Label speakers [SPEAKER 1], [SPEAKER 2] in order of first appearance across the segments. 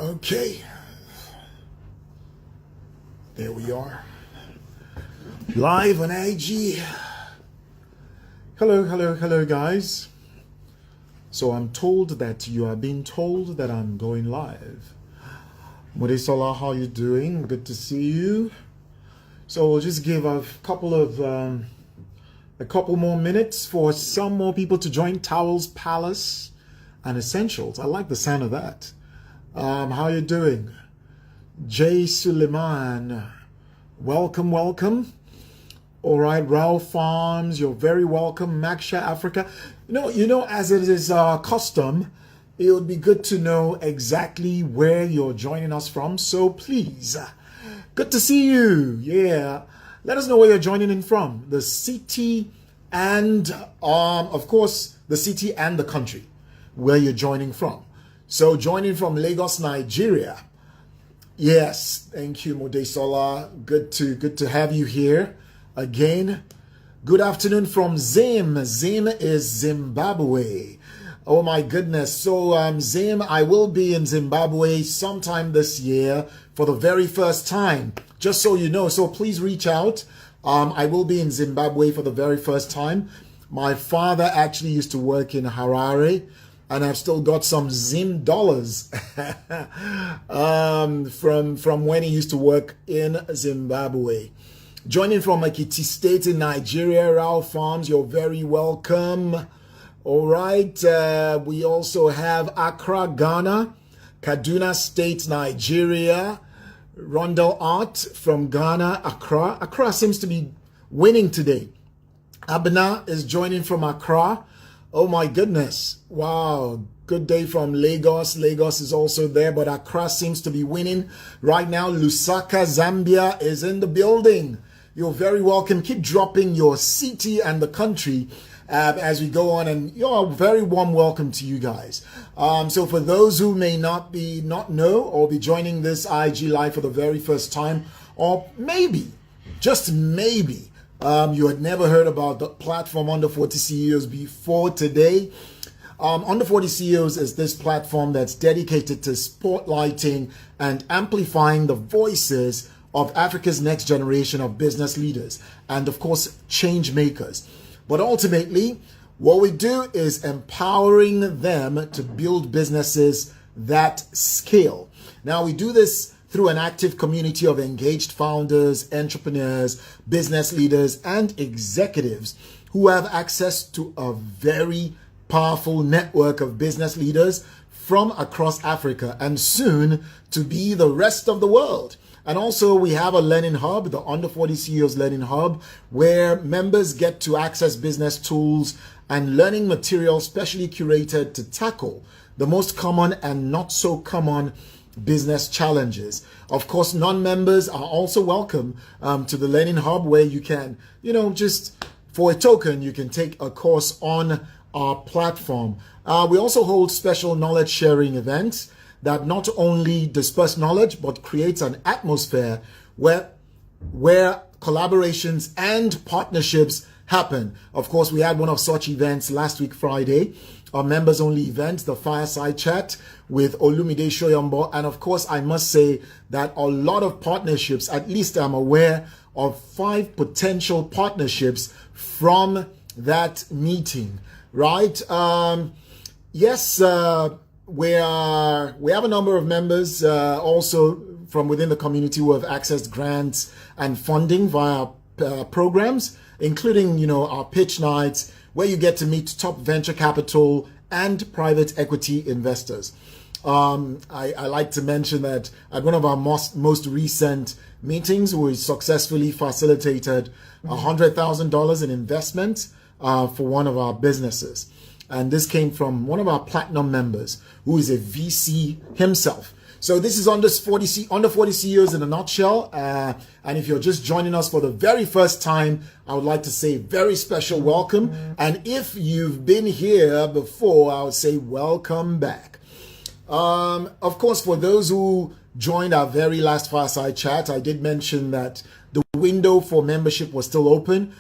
[SPEAKER 1] Okay, there we are, live on IG. Hello, guys. So I'm told that you are being told that I'm going live. Murisola, how you doing? Good to see you. So we'll just give a couple more minutes for some more people to join Towels Palace and Essentials. I like the sound of that. How you doing? Jay Suleiman, welcome. All right, Ralph Farms, you're very welcome. Maksha Africa. You know, as it is custom, it would be good to know exactly where you're joining us from. So please, good to see you. Yeah, let us know where you're joining in from. The city and, of course, the city and the country where you're joining from. So joining from Lagos, Nigeria. Yes, thank you, Modesola. Good to have you here again. Good afternoon from Zim. Zim is Zimbabwe. Oh my goodness. So Zim, I will be in Zimbabwe sometime this year for the very first time. Just so you know. So please reach out. I will be in Zimbabwe for the very first time. My father actually used to work in Harare, and I've still got some Zim dollars from when he used to work in Zimbabwe. Joining from Ekiti State in Nigeria, Ralph Farms, you're very welcome. All right, we also have Accra, Ghana, Kaduna State, Nigeria, Rondell Art from Ghana, Accra. Accra seems to be winning today. Abena is joining from Accra. Oh my goodness. Wow. Good day from Lagos. Lagos is also there, but Accra seems to be winning right now. Lusaka, Zambia is in the building. You're very welcome. Keep dropping your city and the country as we go on, and you're a very warm welcome to you guys. So for those who may not know or be joining this IG live for the very first time, or maybe, just maybe, you had never heard about the platform Under 40 CEOs before today. Under 40 CEOs is this platform that's dedicated to spotlighting and amplifying the voices of Africa's next generation of business leaders and, of course, change makers. But ultimately, what we do is empowering them to build businesses that scale. Now, we do this through an active community of engaged founders, entrepreneurs, business leaders, and executives who have access to a very powerful network of business leaders from across Africa and soon to be the rest of the world. And also we have a learning hub, the Under 40 CEOs Learning Hub, where members get to access business tools and learning materials specially curated to tackle the most common and not so common business challenges. Of course, non-members are also welcome to the Learning Hub, where you can, just for a token, you can take a course on our platform. We also hold special knowledge sharing events that not only disperse knowledge, but creates an atmosphere where collaborations and partnerships happen. Of course, we had one of such events last week, Friday, our members only event, the Fireside Chat with Olumide Shoyombo. And of course, I must say that a lot of partnerships, at least I'm aware of 5 potential partnerships from that meeting, right? Yes, we have a number of members also from within the community who have accessed grants and funding via programs, including, our pitch nights, where you get to meet top venture capital and private equity investors. I like to mention that at one of our most recent meetings, we successfully facilitated $100,000 in investment for one of our businesses. And this came from one of our platinum members, who is a VC himself. So this is Under 40 CEOs in a nutshell. And if you're just joining us for the very first time, I would like to say very special welcome. And if you've been here before, I would say welcome back. Of course, for those who joined our very last Fireside Chat, I did mention that the window for membership was still open.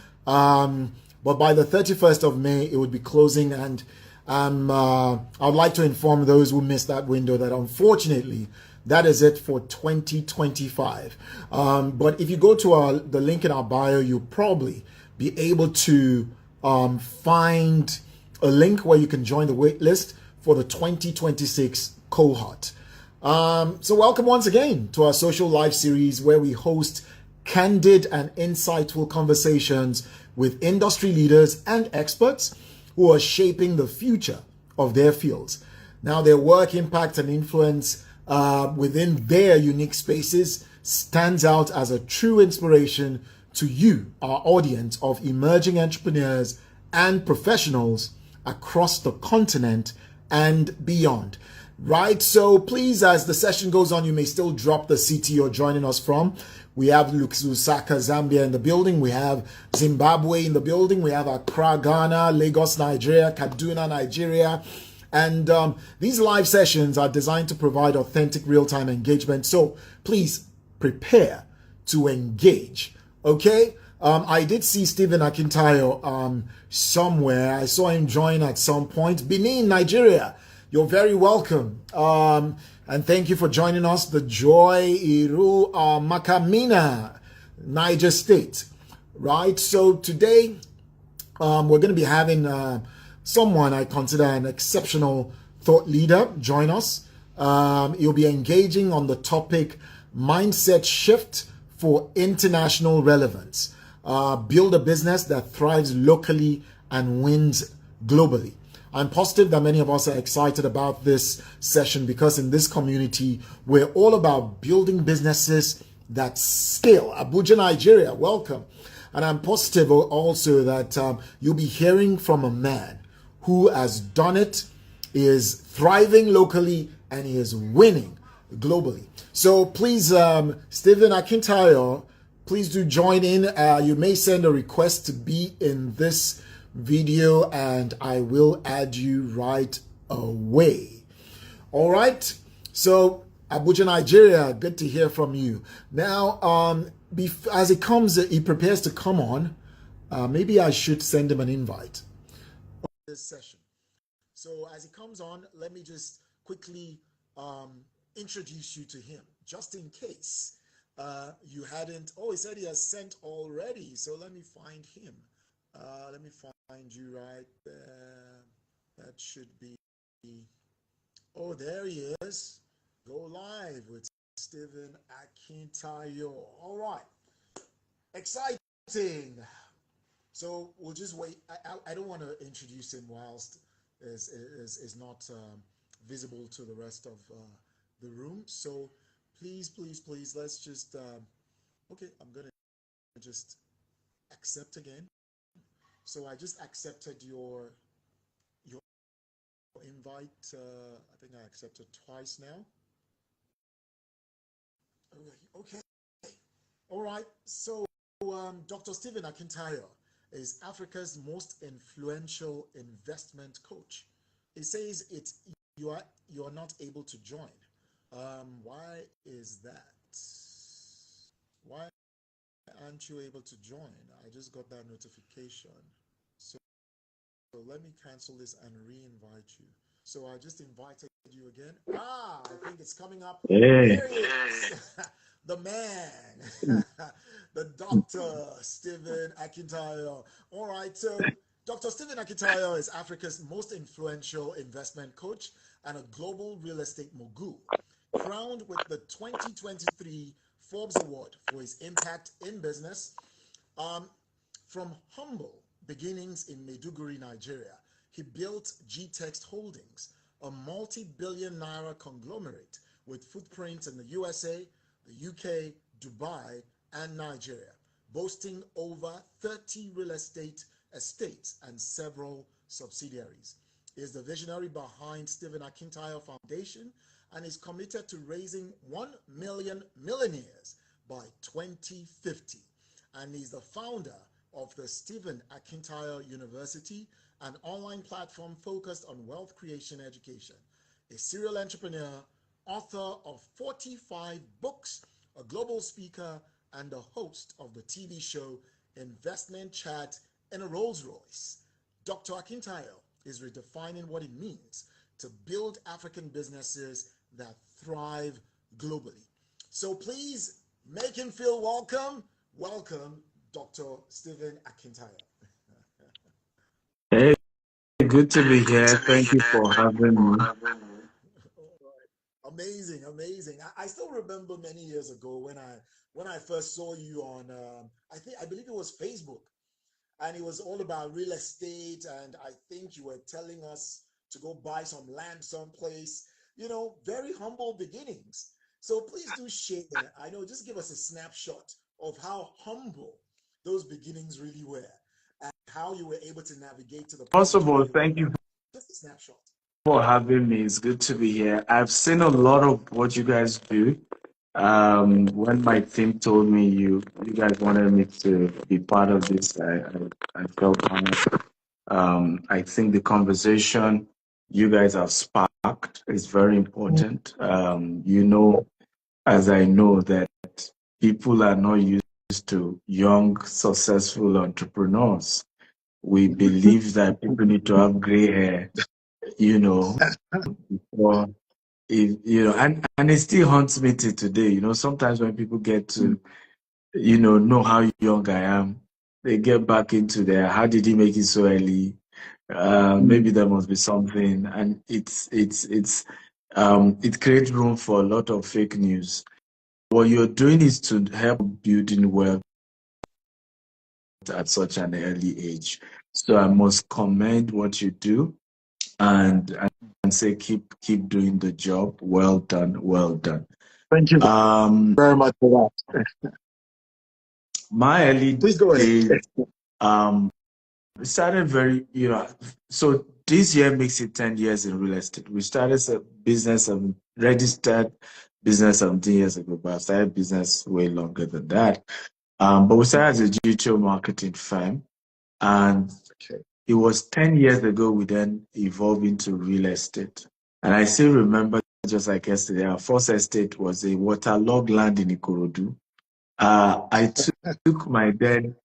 [SPEAKER 1] But by the 31st of May, it would be closing. And I'd like to inform those who missed that window that unfortunately, that is it for 2025. But if you go to the link in our bio, you'll probably be able to find a link where you can join the wait list for the 2026 cohort. So welcome once again to our social live series where we host candid and insightful conversations with industry leaders and experts who are shaping the future of their fields. Now, their work, impact, and influence within their unique spaces stands out as a true inspiration to you, our audience of emerging entrepreneurs and professionals across the continent and beyond. Right, so please, as the session goes on, you may still drop the city you're joining us from. We have Lusaka, Zambia in the building. We have Zimbabwe in the building. We have Accra, Ghana, Lagos, Nigeria, Kaduna, Nigeria. And these live sessions are designed to provide authentic real-time engagement. So please prepare to engage, okay? I did see Stephen Akintayo somewhere. I saw him join at some point. Benin, Nigeria. You're very welcome. And thank you for joining us. The Joy Iru Makamina, Niger State. Right? So today, we're going to be having someone I consider an exceptional thought leader join us. He'll be engaging on the topic mindset shift for international relevance. Build a business that thrives locally and wins globally. I'm positive that many of us are excited about this session because in this community, we're all about building businesses that scale. Abuja, Nigeria, welcome. And I'm positive also that you'll be hearing from a man who has done it, is thriving locally, and he is winning globally. So please, Stephen Akintayo, please do join in. You may send a request to be in this video and I will add you right away. All right. So Abuja, Nigeria, good to hear from you. Now, as he prepares to come on, maybe I should send him an invite for this session. So as he comes on, let me just quickly introduce you to him, just in case you hadn't. Oh, he said he has sent already. So let me find him. Let me find you right there. That should be. Oh, there he is. Go live with Stephen Akintayo. All right. Exciting. So we'll just wait. I don't want to introduce him whilst is not visible to the rest of the room. So please, let's just. Okay, I'm going to just accept again. So I just accepted your invite. I think I accepted twice now. Okay. All right. So Dr. Stephen Akintayo is Africa's most influential investment coach. It says you are not able to join. Why is that? Why aren't you able to join? I just got that notification. So let me cancel this and re-invite you. So I just invited you again. I think it's coming up.
[SPEAKER 2] Hey.
[SPEAKER 1] Here he is. The man. The Dr. Stephen Akintayo. All right, so Dr. Stephen Akintayo is Africa's most influential investment coach and a global real estate mogul, crowned with the 2023 Forbes Award for his impact in business. From humble beginnings in Maiduguri, Nigeria, he built G-Text Holdings, a multi-billion naira conglomerate with footprints in the USA, the UK, Dubai, and Nigeria, boasting over 30 real estate estates and several subsidiaries. He is the visionary behind Stephen Akintayo Foundation and is committed to raising 1 million millionaires by 2050. And he's the founder of the Stephen Akintayo University, an online platform focused on wealth creation education. A serial entrepreneur, author of 45 books, a global speaker, and the host of the TV show Investment Chat in a Rolls Royce. Dr. Akintayo is redefining what it means to build African businesses that thrive globally. So please make him feel welcome. Welcome, Dr. Stephen Akintayo.
[SPEAKER 2] Hey, good to be here. Thank you for having me.
[SPEAKER 1] Amazing, amazing. I still remember many years ago when I first saw you on I believe it was Facebook, and it was all about real estate, and I think you were telling us to go buy some land someplace. Very humble beginnings. So please do share. I know, just give us a snapshot of how humble those beginnings really were and how you were able to navigate to the
[SPEAKER 2] First
[SPEAKER 1] point
[SPEAKER 2] of
[SPEAKER 1] where
[SPEAKER 2] all,
[SPEAKER 1] you are
[SPEAKER 2] thank you
[SPEAKER 1] now. Just a snapshot.
[SPEAKER 2] for having me. It's good to be here. I've seen a lot of what you guys do. When my team told me you guys wanted me to be part of this, I felt honored. I think the conversation you guys have sparked is very important. As I know that people are not used to young, successful entrepreneurs. We believe that people need to have gray hair, you know, or and it still haunts me till today. Sometimes when people get to, know how young I am, they get back into their, how did he make it so early? Maybe there must be something, and it creates room for a lot of fake news. What you're doing is to help building wealth at such an early age. So I must commend what you do and say keep doing the job. Well done, well done.
[SPEAKER 1] Thank you very much for that.
[SPEAKER 2] My early
[SPEAKER 1] Please go ahead.
[SPEAKER 2] days we started so this year makes it 10 years in real estate. We started a business and registered business 17 years ago, but I started business way longer than that. But we started as a digital marketing firm, and it was 10 years ago we then evolved into real estate. And I still remember, just like yesterday, our first estate was a waterlogged land in Ikorodu. I took my then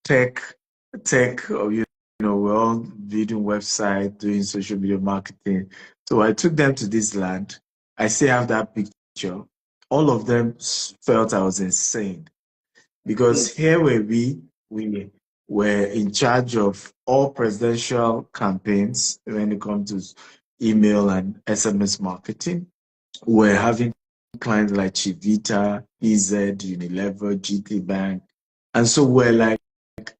[SPEAKER 2] we're all building website, doing social media marketing. So I took them to this land. I still have that picture. All of them felt I was insane because here we were in charge of all presidential campaigns when it comes to email and SMS marketing. We're having clients like Chivita, EZ, Unilever, GT Bank. And so we're like,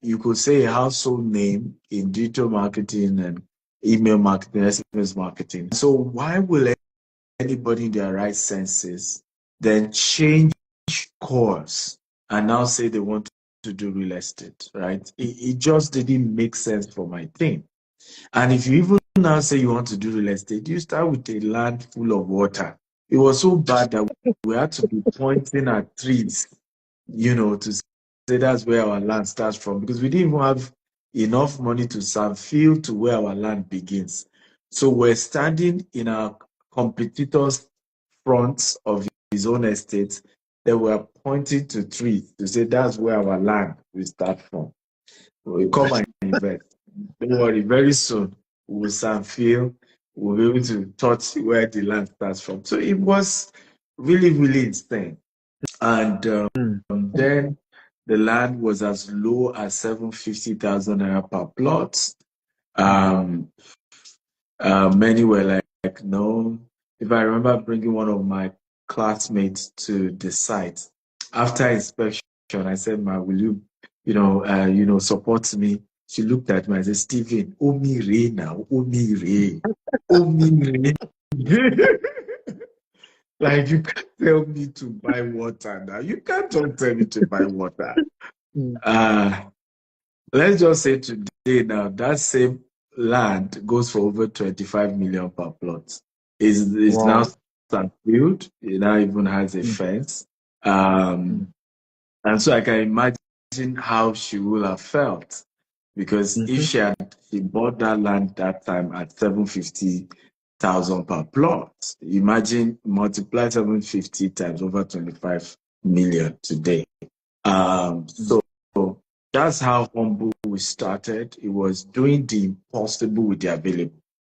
[SPEAKER 2] you could say a household name in digital marketing and email marketing, SMS marketing. So why will anybody in their right senses then change course and now say they want to do real estate, right? It just didn't make sense for my team. And if you even now say you want to do real estate, you start with a land full of water. It was so bad that we had to be pointing at trees, to say that's where our land starts from, because we didn't even have enough money to some field to where our land begins. So we're standing in our competitors' fronts of his own estate. They were pointing to trees to say that's where our land will start from. We come and invest. Don't worry, very soon we will some field, we'll be able to touch where the land starts from. So it was really, really insane. And then the land was as low as 750,000 naira per plot. Many were like, no. If I remember bringing one of my classmates to the site after inspection, I said, "Ma, will you, support me?" She looked at me and said, "Stephen, Omi Re now, Omi Re, Omi Re." Like, you can't tell me to buy water now. You can't tell me to buy water. Let's just say today now, that same land goes for over 25 million per plot. Is now built. It now even has a fence. And so I can imagine how she would have felt. Because if she bought that land that time at 750,000 per plot, imagine multiply 750 times over 25 million today. So that's how humble we started. It was doing the impossible with the available.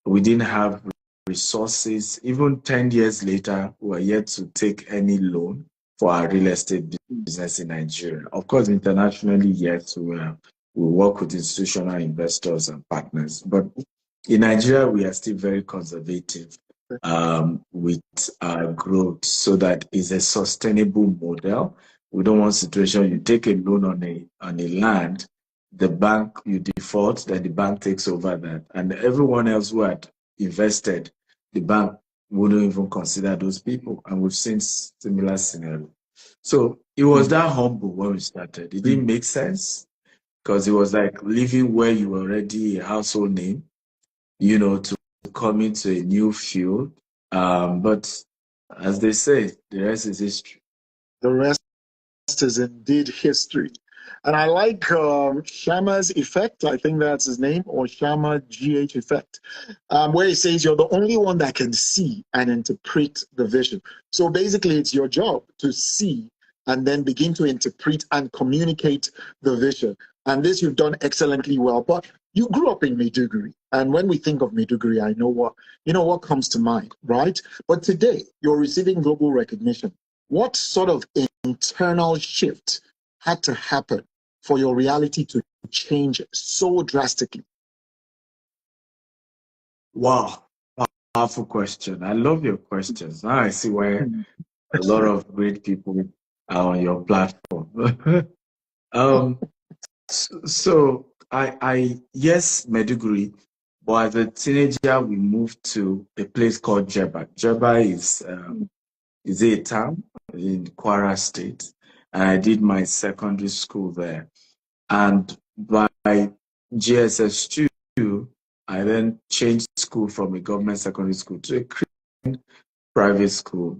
[SPEAKER 2] We didn't have resources. Even 10 years later, we are yet to take any loan for our real estate business in Nigeria. Of course, internationally, yes, we work with institutional investors and partners. But in Nigeria, we are still very conservative with our growth so that it's a sustainable model. We don't want situation you take a loan on a land, the bank, you default, then the bank takes over that. And everyone else who had invested, the bank wouldn't even consider those people. And we've seen similar scenario. So it was that humble when we started. It didn't make sense because it was like living where you were already a household name, to come into a new field. But as they say, the rest is history.
[SPEAKER 1] The rest is indeed history. And I like Shama's effect, I think that's his name, or Shama GH effect, where he says you're the only one that can see and interpret the vision. So basically, it's your job to see and then begin to interpret and communicate the vision. And this you've done excellently well. But you grew up in Maiduguri. And when we think of Maiduguri, I know what comes to mind, right? But today, you're receiving global recognition. What sort of internal shift had to happen for your reality to change so drastically?
[SPEAKER 2] Wow, powerful question. I love your questions. Now I see why a lot of great people are on your platform. So I yes, Maiduguri, but as a teenager, we moved to a place called Jeba. Jeba is a town in Kwara State, and I did my secondary school there. And by GSS2, I then changed school from a government secondary school to a Christian private school.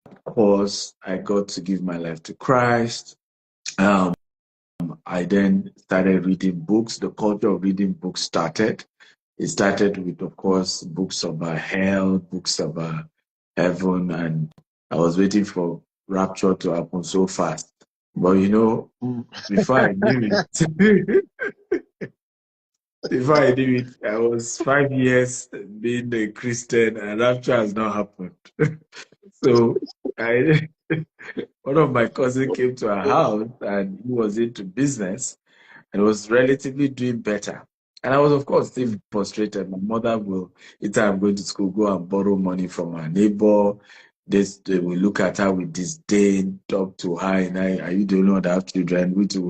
[SPEAKER 2] Of course, I got to give my life to Christ. I then started reading books. The culture of reading books started. It started with, of course, books about hell, books about heaven, and I was waiting for rapture to happen so fast. But before I knew it, before I knew it, I was 5 years being a Christian, and rapture has not happened. So I, one of my cousins came to our house, and he was into business and was relatively doing better. And I was, of course, still frustrated. My mother will, each time I'm going to school, go and borrow money from her neighbor. They will look at her with disdain, talk to her, and are you the only one that have children? We too,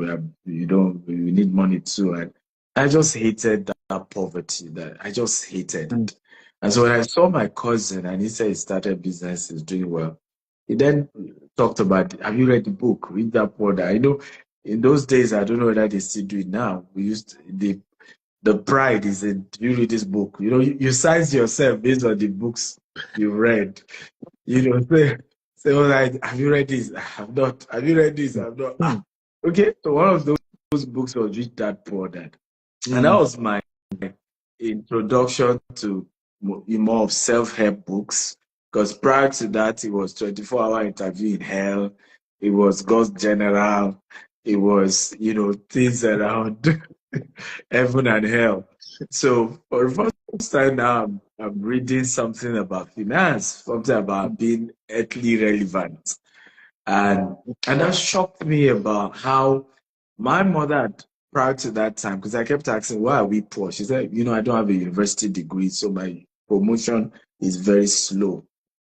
[SPEAKER 2] we need money too. And I just hated that poverty. That I just hated it. And so when I saw my cousin and he said he started business, he's doing well, he then talked about, have you read the book? Read that Poor Dad. I know in those days, I don't know whether they still do it now. We used the pride is in, you read this book. You size yourself based on the books you read. Say, all right, have you read this? I have not. Have you read this? I have not. Okay, so one of those books was Rich Dad Poor Dad. And that was my introduction to more of self-help books. Because prior to that, it was 24-hour interview in hell. It was God's General. It was, things around heaven and hell. So for the first time now, I'm reading something about finance, something about being earthly relevant. And that shocked me about how my mother, prior to that time, because I kept asking, why are we poor? She said, I don't have a university degree, so my promotion is very slow.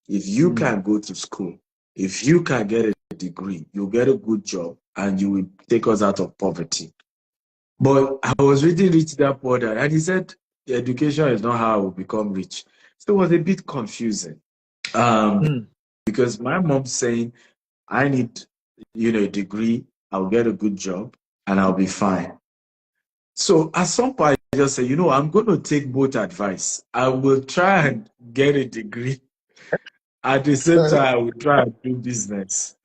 [SPEAKER 2] If you can go to school, if you can get a degree, you'll get a good job and you will take us out of poverty. But I was reading Rich Dad Poor Dad, and he said, education is not how I will become rich. So it was a bit confusing. Because my mom's saying, I need, a degree, I'll get a good job, and I'll be fine. So at some point, I just say, I'm going to take both advice. I will try and get a degree. At the same time, I will try and do business.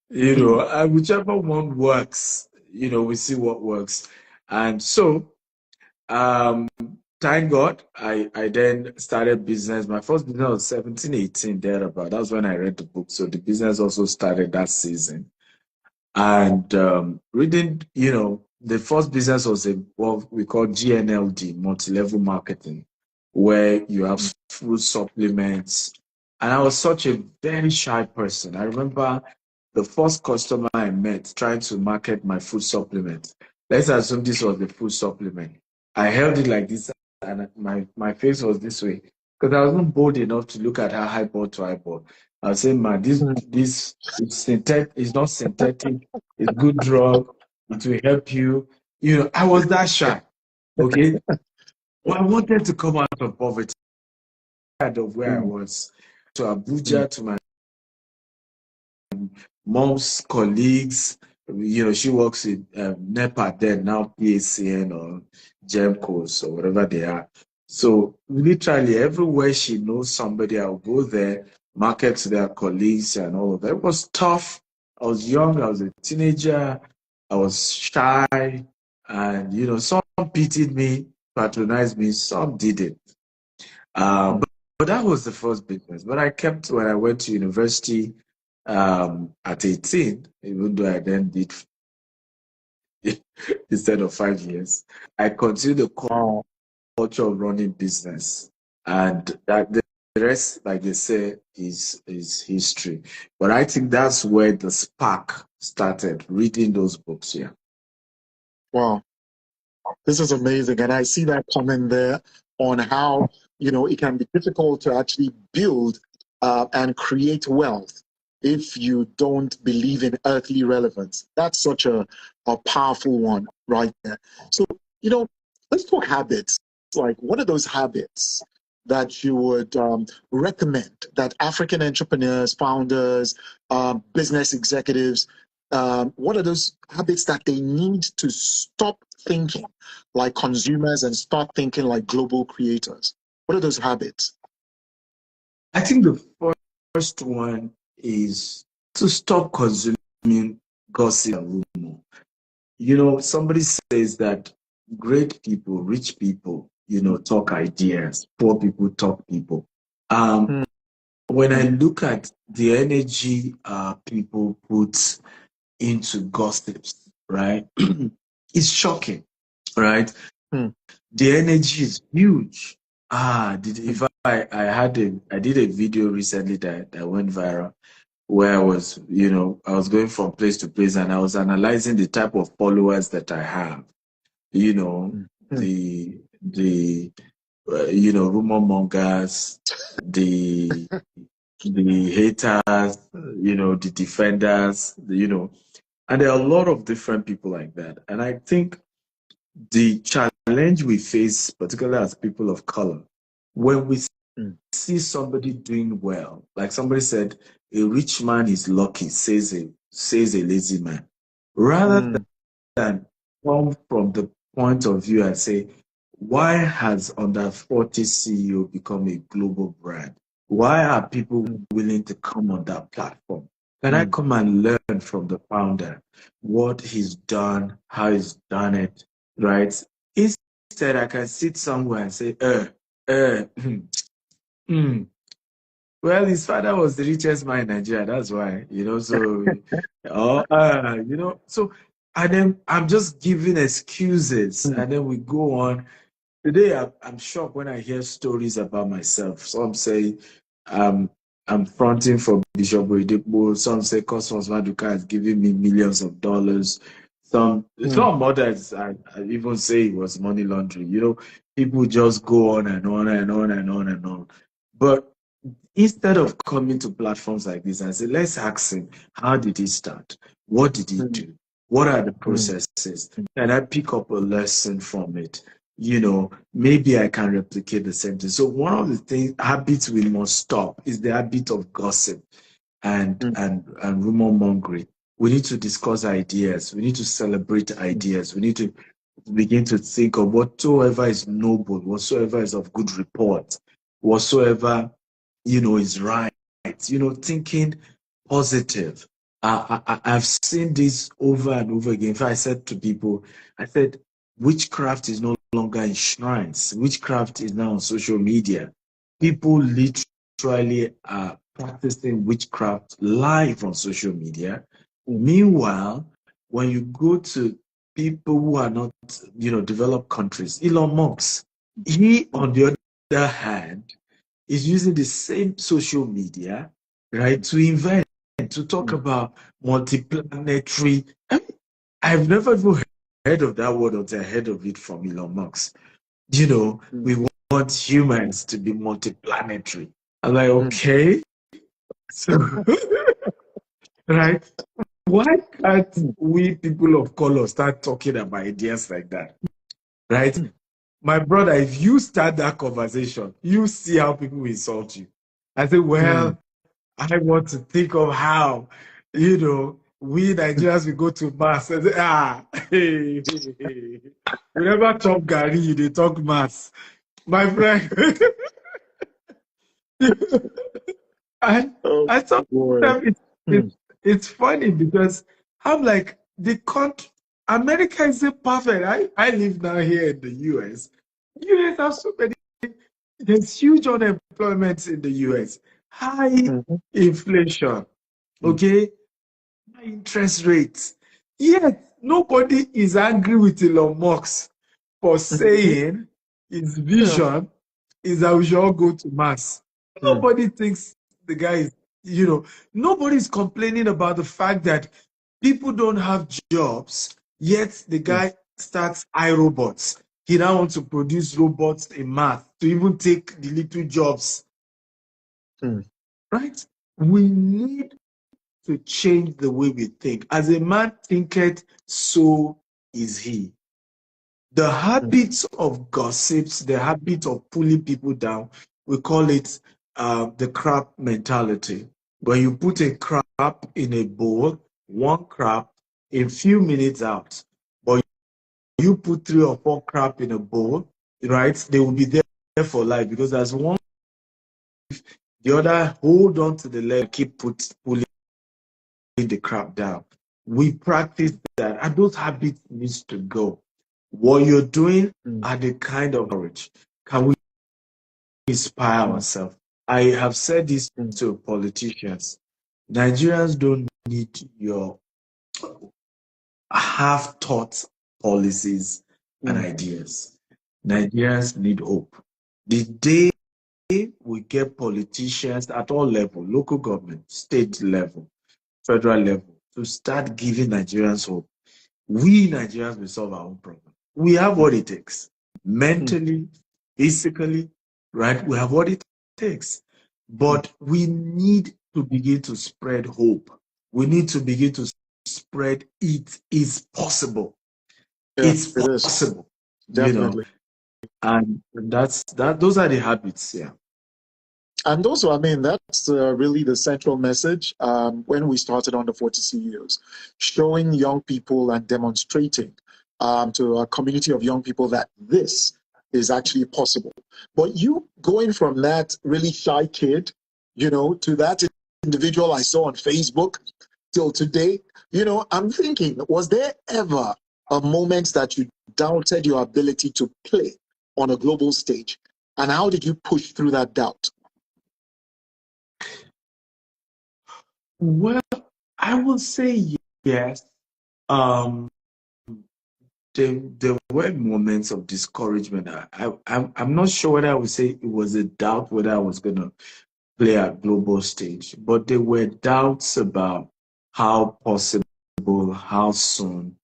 [SPEAKER 2] And whichever one works, we see what works. And so, thank God, I then started business. My first business was 17, 18, thereabout. That's when I read the book. So the business also started that season. And reading, the first business was what we call GNLD, multi-level marketing, where you have food supplements. And I was such a very shy person. I remember the first customer I met trying to market my food supplement. Let's assume this was the food supplement. I held it like this, and my face was this way because I wasn't bold enough to look at her eyeball to eyeball. I was saying, man, this is synthetic. It's not synthetic. It's good drug. It will help you. I was that shy. Okay, well, I wanted to come out of poverty, out of where I was, to Abuja, to my mom's colleagues. She works in NEPA then, now PACN or GEMCOs or whatever they are. So literally everywhere she knows somebody, I'll go there, market to their colleagues and all of that. It was tough. I was young, I was a teenager, I was shy, and some pitied me, patronized me, some didn't. But that was the first business. But I kept when I went to university at 18, even though I then did instead of 5 years, I continued the culture of running business. And that the rest, like they say, is history. But I think that's where the spark started, reading those books, yeah.
[SPEAKER 3] Wow. This is amazing. And I see that comment there on how, it can be difficult to actually build and create wealth if you don't believe in earthly relevance. That's such a powerful one right there. So, let's talk habits. Like, what are those habits that you would recommend that African entrepreneurs, founders, business executives, what are those habits that they need to stop thinking like consumers and start thinking like global creators? What are those habits?
[SPEAKER 2] I think the first one is to stop consuming gossip and rumor. Somebody says that great people, rich people, talk ideas. Poor people talk people. When I look at the energy people put into gossips, right, it's shocking, right? The energy is huge. I did a video recently that went viral where I was, I was going from place to place and I was analyzing the type of followers that I have. The rumor mongers, the haters, the defenders, and there are a lot of different people like that. And I think the challenge we face, particularly as people of color, when we see somebody doing well, like somebody said, a rich man is lucky, says a lazy man. Rather than come from the point of view and say, why has under 40 CEO become a global brand? Why are people willing to come on that platform? Can I come and learn from the founder what he's done, how he's done it, right? Instead, I can sit somewhere and say, well, his father was the richest man in Nigeria. That's why, so, and then I'm just giving excuses, and then we go on. Today, I'm shocked when I hear stories about myself. Some say I'm fronting for Bishop Oyedepo. Some say Cosmos Maduka has given me millions of dollars. Some others I even say it was money laundering. People just go on and on and on and on and on. But instead of coming to platforms like this and say, let's ask him, how did he start? What did he do? What are the processes? Can I pick up a lesson from it? Maybe I can replicate the same thing. So one of the habits we must stop is the habit of gossip and rumor mongering. We need to discuss ideas. We need to celebrate ideas. We need to begin to think of whatsoever is noble, whatsoever is of good report, whatsoever is right. Thinking positive. I've seen this over and over again. If I said to people, I said, witchcraft is no longer in shrines. Witchcraft is now on social media. People literally are practicing witchcraft live on social media. Meanwhile, when you go to people who are not, developed countries, Elon Musk, he, on the other hand, is using the same social media, right, to invent, to talk about multiplanetary. I've never even heard of that word until I heard of it from Elon Musk. We want humans to be multiplanetary. I'm like, okay. So, right? Why can't we people of color start talking about ideas like that? Right? My brother, if you start that conversation, you see how people insult you. I say, well, I want to think of how, we Nigerians will go to mass. I say, we never talk Gary, they talk mass. My friend. I thought it's funny because I'm like, America isn't perfect. I live now here in the US. US have so many, there's huge unemployment in the US, high inflation, okay, high interest rates. Yet nobody is angry with Elon Musk for saying his vision is that we should all go to mass. Nobody thinks the guy is, nobody's complaining about the fact that people don't have jobs, yet the guy starts iRobots. He now wants to produce robots in math to even take the little jobs. Right? We need to change the way we think. As a man thinketh, so is he. The habits of gossips, the habit of pulling people down, we call it the crab mentality. When you put a crab in a bowl, one crab, in few minutes out. But you put 3 or 4 crab in a bowl, right? They will be there for life because as one, the other hold on to the leg, keep pulling the crab down. We practice that, and those habits needs to go. What you're doing are the kind of courage. Can we inspire ourselves? I have said this to politicians. Nigerians don't need your half-thought policies and ideas. Nigerians need hope. The day we get politicians at all levels, local government, state level, federal level, to start giving Nigerians hope, we Nigerians will solve our own problem. We have what it takes. Mentally, physically, right? We have what it takes. But we need to begin to spread hope. We need to begin to spread it is possible. It's possible.
[SPEAKER 3] Definitely.
[SPEAKER 2] And those are the habits, yeah.
[SPEAKER 3] And also, I mean, that's really the central message when we started on the 40 CEOs, showing young people and demonstrating to a community of young people that this is actually possible. But you going from that really shy kid, to that individual I saw on Facebook till today, I'm thinking, was there ever a moment that you doubted your ability to play on a global stage? And how did you push through that doubt?
[SPEAKER 2] Well, I will say yes. There were moments of discouragement. I'm not sure whether I would say it was a doubt whether I was going to play at global stage, but there were doubts about how possible, how soon,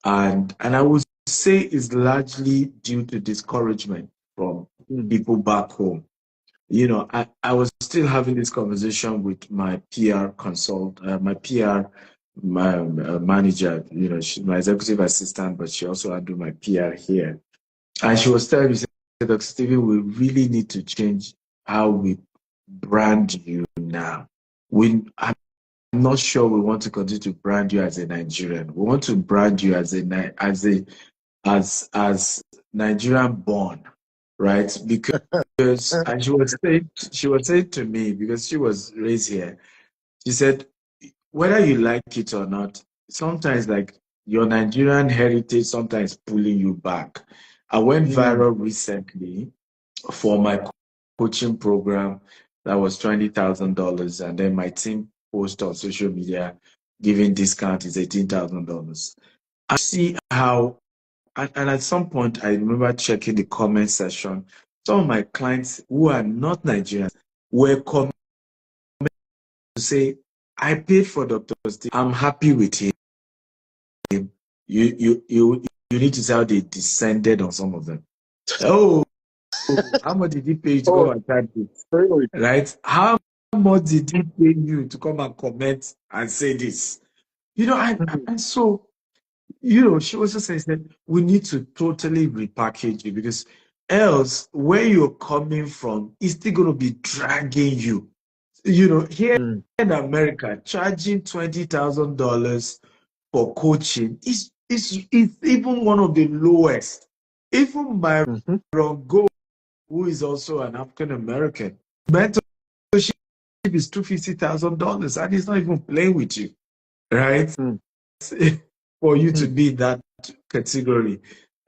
[SPEAKER 2] and I would say it's largely due to discouragement from people back home. I was still having this conversation with my PR my PR manager. She's my executive assistant, but she also handled my PR here. And she was telling me, she said, Dr. Stephen, we really need to change how we brand you now. I'm not sure we want to continue to brand you as a Nigerian. We want to brand you as Nigerian born, right? Because and she was saying to me, because she was raised here, she said, whether you like it or not, sometimes like your Nigerian heritage sometimes pulling you back. I went viral recently for my coaching program that was $20,000, and then my team posted on social media giving discount is $18,000. I see how, and at some point, I remember checking the comment section. Some of my clients who are not Nigerians were coming to say, I paid for Dr. Steve. I'm happy with him. You need to see how they descended on some of them. Oh, how much did he pay you to come and type this?
[SPEAKER 3] Really?
[SPEAKER 2] Right? How much did he pay you to come and comment and say this? You know, and so, you know, she was just saying that we need to totally repackage it, because else where you're coming from is still going to be dragging you. You know, here in America, charging $20,000 for coaching is even one of the lowest. Even my Go, who is also an African American, mentorship is $250,000, and he's not even playing with you, right? For you to be in that category.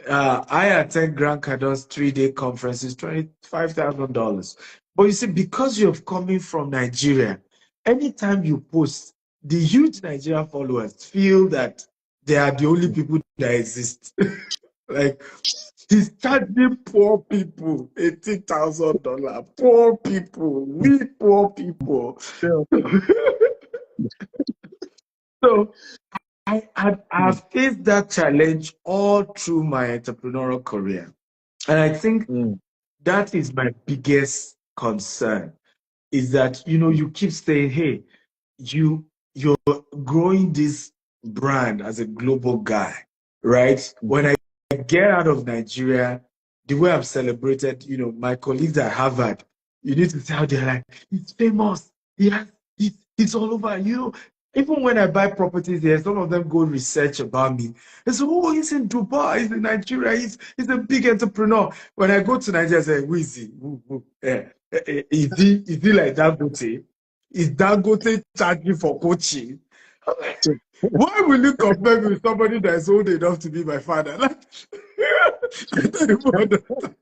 [SPEAKER 2] I attend Grant Cardon's 3-day conferences, $25,000. But you see, because you're coming from Nigeria, anytime you post, the huge Nigerian followers feel that they are the only people that exist. Like, he's charging poor people $18,000. Poor people, we poor people. So I've faced that challenge all through my entrepreneurial career. And I think that is my biggest concern, is that, you know, you keep saying, hey, you're growing this brand as a global guy, right? When I get out of Nigeria, the way I've celebrated, you know, my colleagues at Harvard, you need to see how they're like, he's famous. He's all over. You know, even when I buy properties here, some of them go research about me. They say, oh, he's in Dubai, he's in Nigeria, he's a big entrepreneur. When I go to Nigeria, I say, who is he? Is he like Dangote? Is Dangote charging for coaching? I'm like, why will you compare me with somebody that is old enough to be my father? Like, I don't even understand.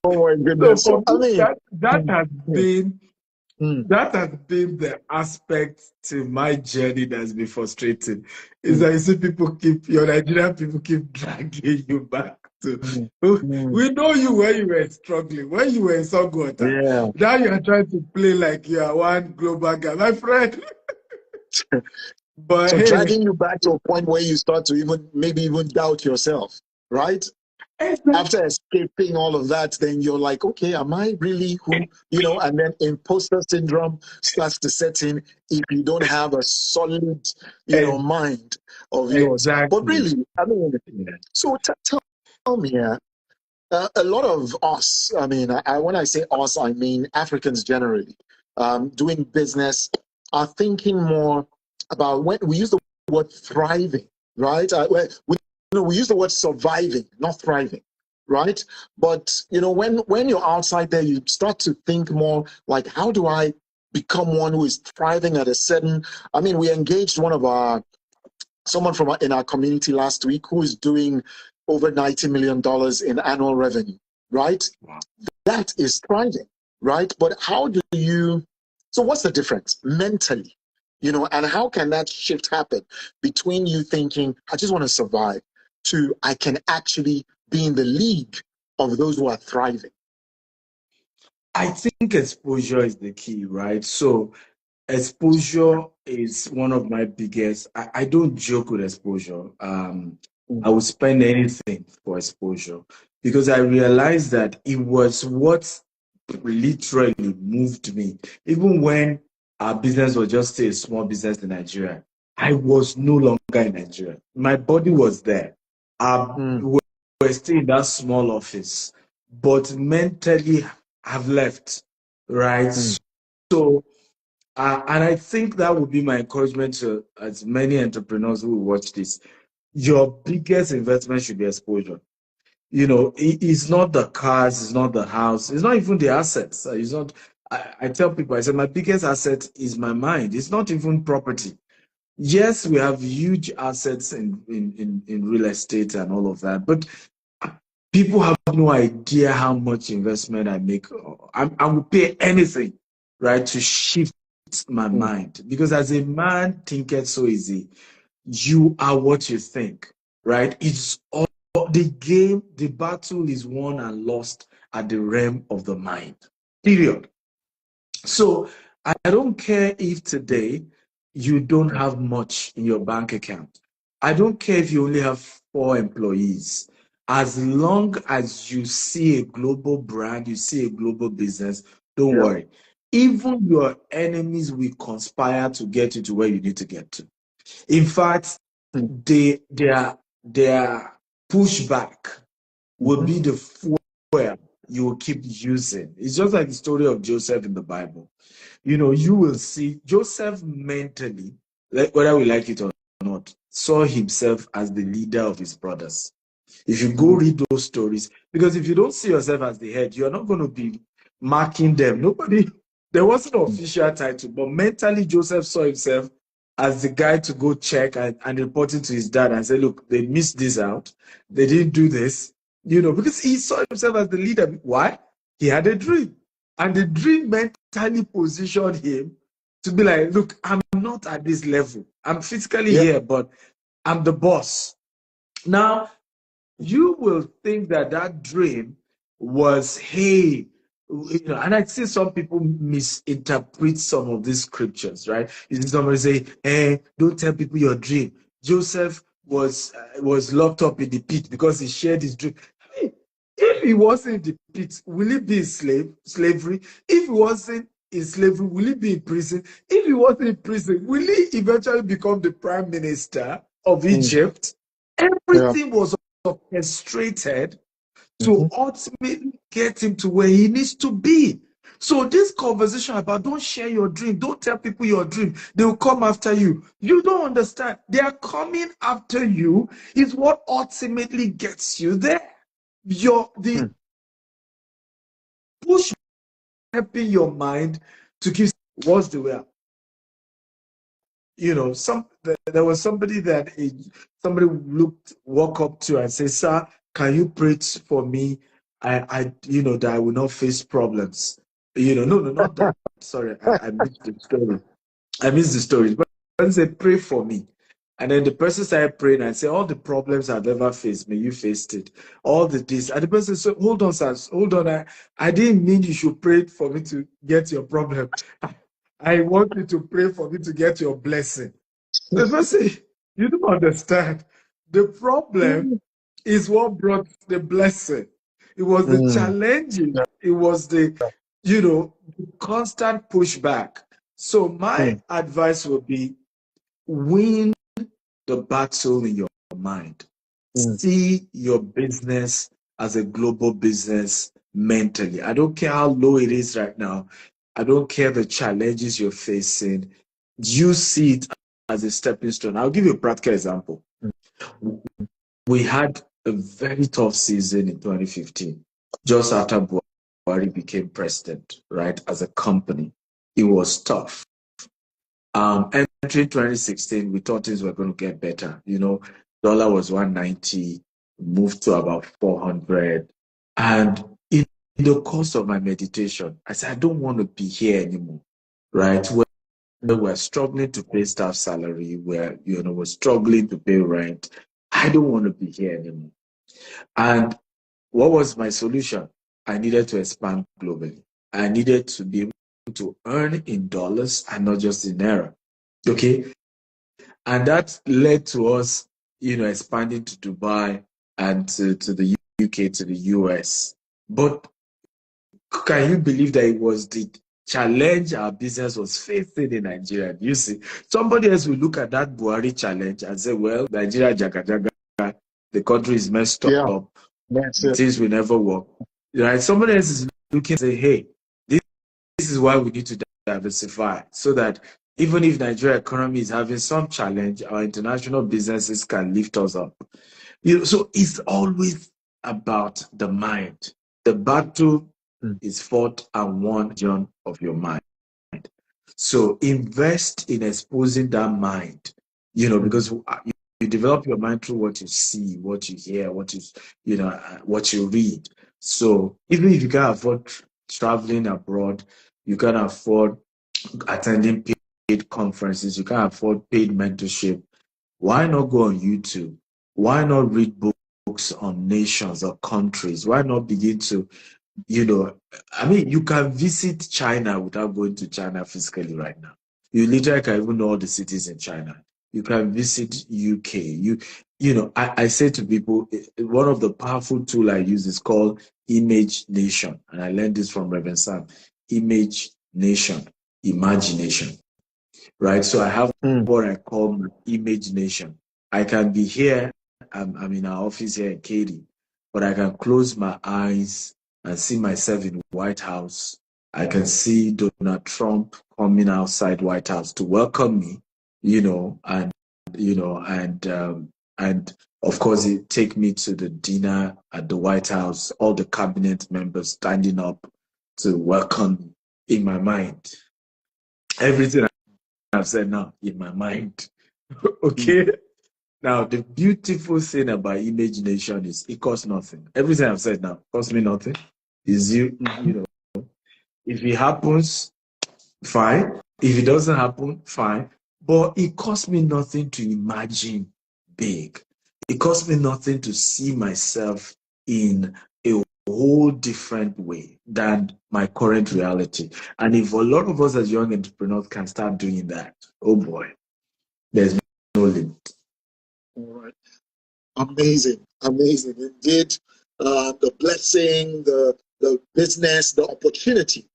[SPEAKER 3] Oh my goodness!
[SPEAKER 2] So for me,
[SPEAKER 3] I
[SPEAKER 2] that
[SPEAKER 3] mean,
[SPEAKER 2] has been the aspect to my journey that's been frustrating. Is that you see your Nigerian people keep dragging you back to. We know you when you were struggling, when you were in Songwater.
[SPEAKER 3] yeah.
[SPEAKER 2] Now you're trying to play like you are one global guy, my friend. But
[SPEAKER 3] So
[SPEAKER 2] hey,
[SPEAKER 3] dragging you back to a point where you start to maybe even doubt yourself, right? After escaping all of that, then you're like, okay, am I really who, you know, and then imposter syndrome starts to set in if you don't have a solid, you know, mind of yours. But really, I mean, so tell me, a lot of us, I mean, when I say us, I mean Africans generally, doing business are thinking more about, when we use the word thriving, right? We use the word surviving, not thriving, right? But, you know, when you're outside there, you start to think more like, how do I become one who is thriving at a certain, I mean, we engaged someone from in our community last week who is doing over $90 million in annual revenue, right? Wow. That is thriving, right? But so what's the difference mentally, you know, and how can that shift happen between you thinking, I just want to survive, to I can actually be in the league of those who are thriving?
[SPEAKER 2] I think exposure is the key, right? So exposure is one of my biggest. I don't joke with exposure. I would spend anything for exposure, because I realized that it was what literally moved me. Even when our business was just a small business in Nigeria, I was no longer in Nigeria. My body was there. We were still in that small office, but mentally I've left, right? So, and I think that would be my encouragement to as many entrepreneurs who will watch this. Your biggest investment should be exposure. You know, it's not the cars, it's not the house, it's not even the assets. It's not. I tell people, I say my biggest asset is my mind. It's not even property. Yes, we have huge assets in real estate and all of that, but people have no idea how much investment I make. I will pay anything, right, to shift my mind, because as a man thinketh, so is he. You are what you think, right? It's all the game, the battle is won and lost at the realm of the mind. Period. So I don't care if today you don't have much in your bank account. I don't care if you only have 4 employees. As long as you see a global brand, you see a global business, don't worry. Even your enemies will conspire to get you to where you need to get to. In fact, their pushback will be the fuel you will keep using. It's just like the story of Joseph in the Bible. You know, you will see Joseph mentally, whether we like it or not, saw himself as the leader of his brothers. If you go read those stories, because if you don't see yourself as the head, you're not going to be marking them. There wasn't an official title, but mentally Joseph saw himself as the guy to go check and reporting to his dad and say, look, they missed this out. They didn't do this, because he saw himself as the leader. Why? He had a dream. And the dream mentally positioned him to be like, look, I'm not at this level. I'm physically here, but I'm the boss. Now, you will think that dream was, hey, and I see some people misinterpret some of these scriptures, right? You see somebody say, hey, don't tell people your dream. Joseph was locked up in the pit because he shared his dream. Hey, if he wasn't in the pit, will he be in slavery? If he wasn't in slavery, will he be in prison? If he wasn't in prison, will he eventually become the prime minister of Egypt? Everything was orchestrated to ultimately get him to where he needs to be. So this conversation about don't share your dream, don't tell people your dream, they will come after you. You don't understand. They are coming after you is what ultimately gets you there. The push helping your mind to keep what's the way. There was somebody that somebody walk up to and say, sir, can you pray for me? That I will not face problems. No, not that. Sorry, I missed the story. But I said, pray for me. And then the person started praying and said, all the problems I've ever faced, may you faced it. All this. And the person said, hold on, sir. Hold on. I didn't mean you should pray for me to get your problem. I want you to pray for me to get your blessing. The person, you don't understand. The problem is what brought the blessing. It was the challenges. It was the constant pushback. So my advice would be win the battle in your mind. See your business as a global business mentally. I don't care how low it is right now. I don't care the challenges you're facing. You see it as a stepping stone. I'll give you a practical example. We had a very tough season in 2015, just after Buhari became president, right? As a company, it was tough. Entering 2016, we thought things were going to get better. Dollar was 190, moved to about 400. And in the course of my meditation, I said, I don't want to be here anymore, right? We're struggling to pay staff salary, we're struggling to pay rent. I don't want to be here anymore. And what was my solution? I needed to expand globally. I needed to be able to earn in dollars and not just in naira. Okay. And that led to us, expanding to Dubai and to the UK, to the US. But can you believe that it was the challenge our business was facing in Nigeria? You see, somebody else will look at that Buhari challenge and say, well, Nigeria, jaga, the country is messed up. Things will never work. Right? Somebody else is looking and say, hey, this is why we need to diversify so that even if Nigeria economy is having some challenge, our international businesses can lift us up. So it's always about the mind. The battle is fought and won of your mind. So invest in exposing that mind, because you develop your mind through what you see, what you hear, what you read. So even if you can't afford traveling abroad, you can afford attending paid conferences, you can't afford paid mentorship, why not go on YouTube? Why not read books on nations or countries? Why not begin to, I mean, you can visit China without going to China physically right now. You literally can even know all the cities in China. You can visit UK. I say to people, one of the powerful tools I use is called Image Nation. And I learned this from Reverend Sam. Image Nation, imagination, right? So I have what I call my image nation. I can be here, I'm in our office here in Katy, but I can close my eyes and see myself in White House. I can see Donald Trump coming outside White House to welcome me, and of course it take me to the dinner at the White House, all the cabinet members standing up to welcome me in my mind. Everything I've said now in my mind. Okay. Now, the beautiful thing about imagination is it costs nothing. Everything I've said now costs me nothing. Is if it happens, fine. If it doesn't happen, fine. But it costs me nothing to imagine big. It costs me nothing to see myself in a whole different way than my current reality. And if a lot of us as young entrepreneurs can start doing that, oh boy, there's no limit.
[SPEAKER 3] All right. Amazing, amazing indeed. The blessing, the business, the opportunity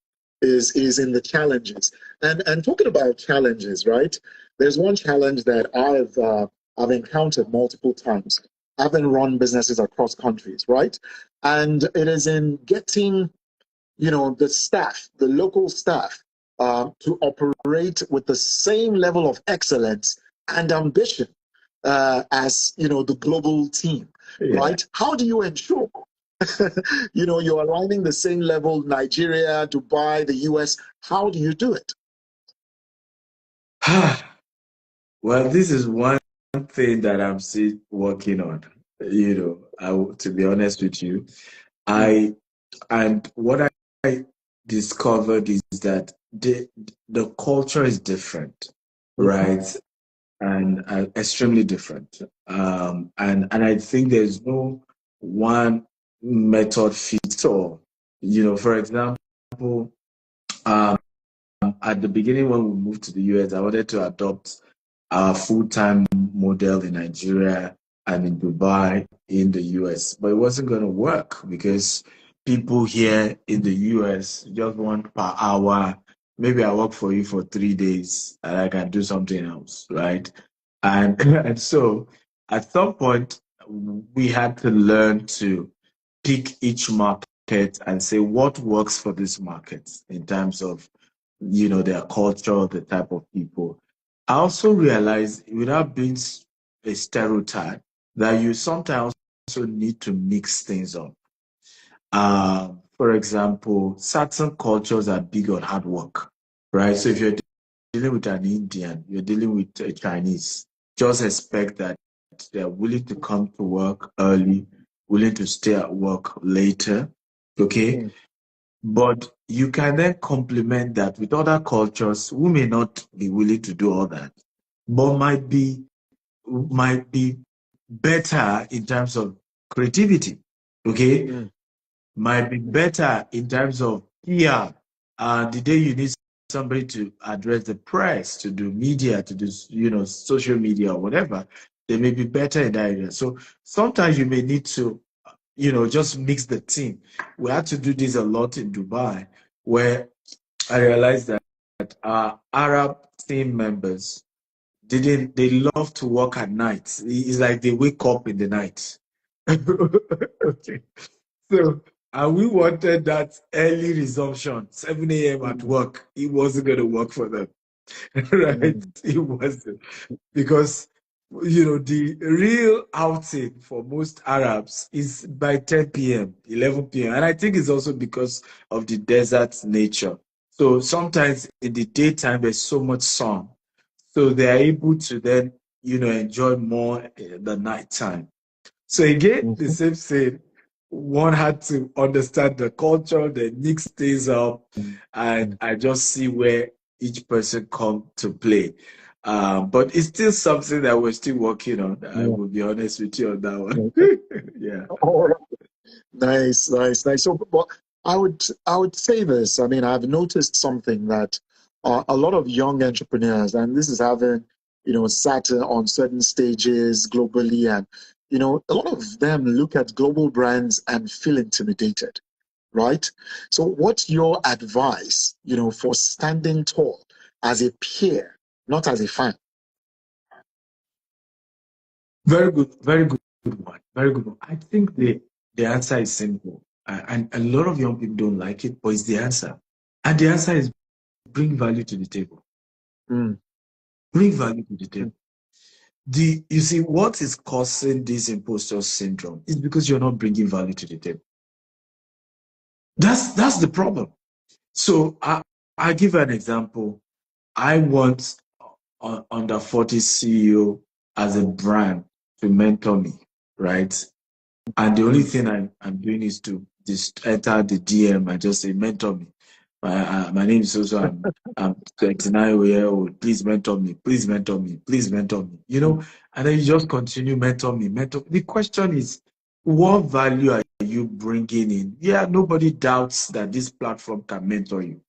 [SPEAKER 3] is in the challenges. And talking about challenges, right? There's one challenge that I've encountered multiple times, having run businesses across countries, right? And it is in getting, the staff, the local staff, to operate with the same level of excellence and ambition as the global team, right? How do you ensure you're aligning the same level, Nigeria, Dubai, the US? How do you do it?
[SPEAKER 2] Well, this is one thing that I'm still working on. To be honest with you, and what I discovered is that the culture is different, right? And extremely different. And I think there's no one method fits all. For example, at the beginning when we moved to the US, I wanted to adopt a full-time model in Nigeria and in Dubai in the US, but it wasn't going to work because people here in the US just want per hour. Maybe I work for you for 3 days and I can do something else, right? And and so at some point we had to learn to pick each market and say what works for this market in terms of their culture, the type of people. I also realized, without being a stereotype, that you sometimes also need to mix things up. For example, certain cultures are big on hard work, right? So if you're dealing with an Indian, you're dealing with a Chinese, just expect that they're willing to come to work early, willing to stay at work later, okay? But you can then complement that with other cultures who may not be willing to do all that, but might be better in terms of creativity, okay? Might be better in terms of PR. The day you need somebody to address the press, to do media, to do social media or whatever, they may be better in that area. So sometimes you may need to just mix the team. We had to do this a lot in Dubai, where I realized that our Arab team members they love to work at night. It's like they wake up in the night. Okay. So, and we wanted that early resumption, 7 a.m. at work. It wasn't going to work for them. Right? It wasn't. Because the real outing for most Arabs is by 10 p.m., 11 p.m. And I think it's also because of the desert nature. So sometimes in the daytime, there's so much sun. So they're able to then, enjoy more the nighttime. So again, the same thing. One had to understand the culture, they mix things up, and I just see where each person come to play. But it's still something that we're still working on. I will be honest with you on that one. Yeah.
[SPEAKER 3] All right. Nice. So, but I would say this. I mean, I've noticed something that a lot of young entrepreneurs, and this is having, sat on certain stages globally, and a lot of them look at global brands and feel intimidated, right? So, what's your advice, for standing tall as a peer, not as a fan?
[SPEAKER 2] Very good one. Very good one. I think the answer is simple. And a lot of young people don't like it, but it's the answer. And the answer is bring value to the table.
[SPEAKER 3] Mm.
[SPEAKER 2] Bring value to the table. You see, what is causing this imposter syndrome is because you're not bringing value to the table. That's the problem. So I give an example. I want under 40 CEO as a brand to mentor me, right? And the only thing I'm doing is to just enter the DM and just say, mentor me. My name is also, I'm 29-year-old. Please mentor me. Please mentor me. Please mentor me. And then you just continue mentor me. The question is, what value are you bringing in? Yeah, nobody doubts that this platform can mentor you.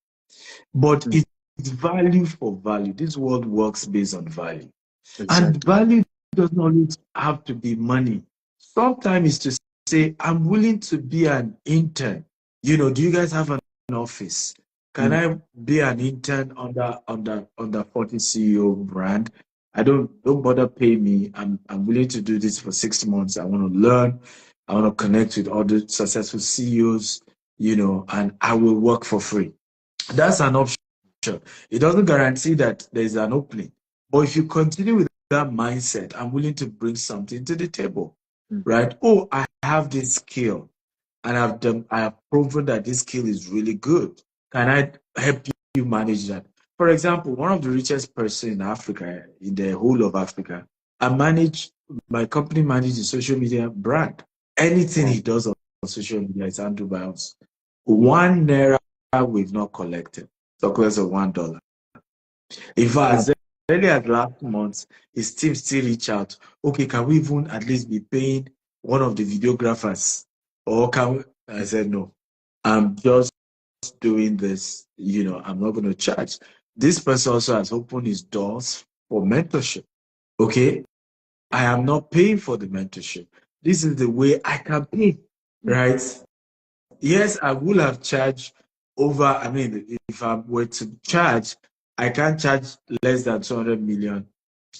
[SPEAKER 2] But it's value for value. This world works based on value.
[SPEAKER 3] Exactly.
[SPEAKER 2] And value doesn't always have to be money. Sometimes it's to say, I'm willing to be an intern. Do you guys have an office? Can I be an intern under 40 CEO brand? Don't bother pay me. I'm willing to do this for 6 months. I want to learn. I want to connect with other successful CEOs, and I will work for free. That's an option. It doesn't guarantee that there's an opening. But if you continue with that mindset, I'm willing to bring something to the table, right? Oh, I have this skill, and I have proven that this skill is really good. Can I help you manage that? For example, one of the richest person in Africa, in the whole of Africa, my company manages a social media brand. Anything he does on social media is handled by us. 1 naira we've not collected. Talk less of $1. In fact, as early as last month, his team still reach out. Okay, can we even at least be paying one of the videographers? Or can we? I said, no, I'm just doing this. I'm not going to charge. This person also has opened his doors for mentorship. Okay, I am not paying for the mentorship. This is the way I can pay, right? Yes, I would have charged over. I mean, if I were to charge, I can't charge less than 200 million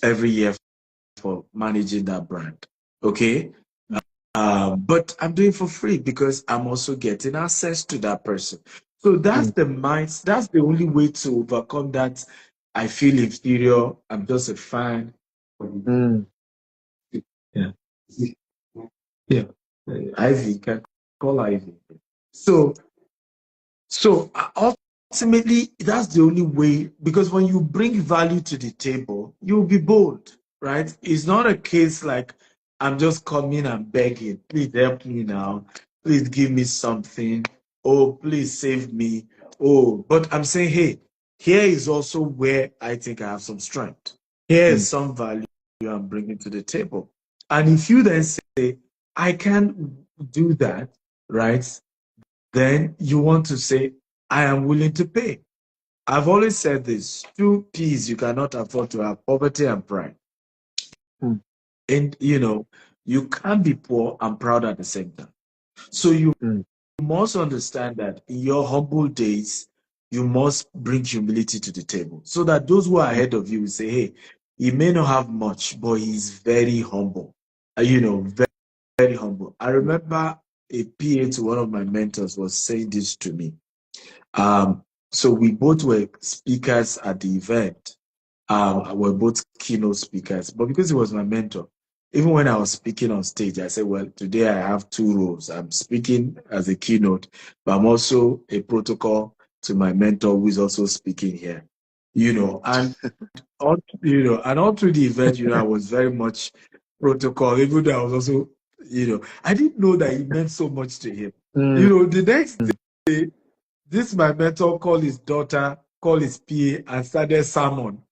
[SPEAKER 2] every year for managing that brand. Okay. But I'm doing for free because I'm also getting access to that person. So that's that's the only way to overcome that. I feel inferior. I'm just a fan. Yeah. Yeah. Ivy, can call Ivy. So ultimately, that's the only way, because when you bring value to the table, you'll be bold, right? It's not a case like I'm just coming and begging, please help me now, please give me something, oh, please save me. Oh, but I'm saying, hey, here is also where I think I have some strength. Here is some value I'm bringing to the table. And if you then say, I can do that, right? Then you want to say, I am willing to pay. I've always said this, 2 P's you cannot afford to have: poverty and pride. And you can't be poor and proud at the same time. So you must understand that in your humble days, you must bring humility to the table, so that those who are ahead of you will say, hey, he may not have much, but he's very humble. Very, very humble. I remember a PA to one of my mentors was saying this to me. So we both were speakers at the event. We're both keynote speakers, but because he was my mentor, even when I was speaking on stage, I said, well, today I have 2 roles. I'm speaking as a keynote, but I'm also a protocol to my mentor who is also speaking here. And all through the event, I was very much protocol, even though I was also, I didn't know that it meant so much to him. The next day, my mentor called his daughter called his PA and started sermon.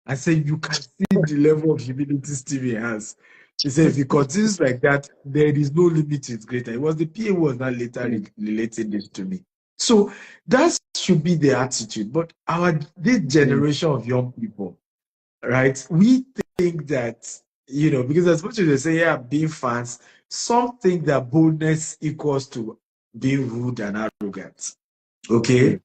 [SPEAKER 2] I said, you can see the level of humility Stevie has. He said, if he continues like that, there is no limit to his greater. It was the PA who was not later relating this to me. So that should be the attitude. But this generation of young people, right? We think that, because as much as they say, yeah, being fans, some think that boldness equals to being rude and arrogant. Okay?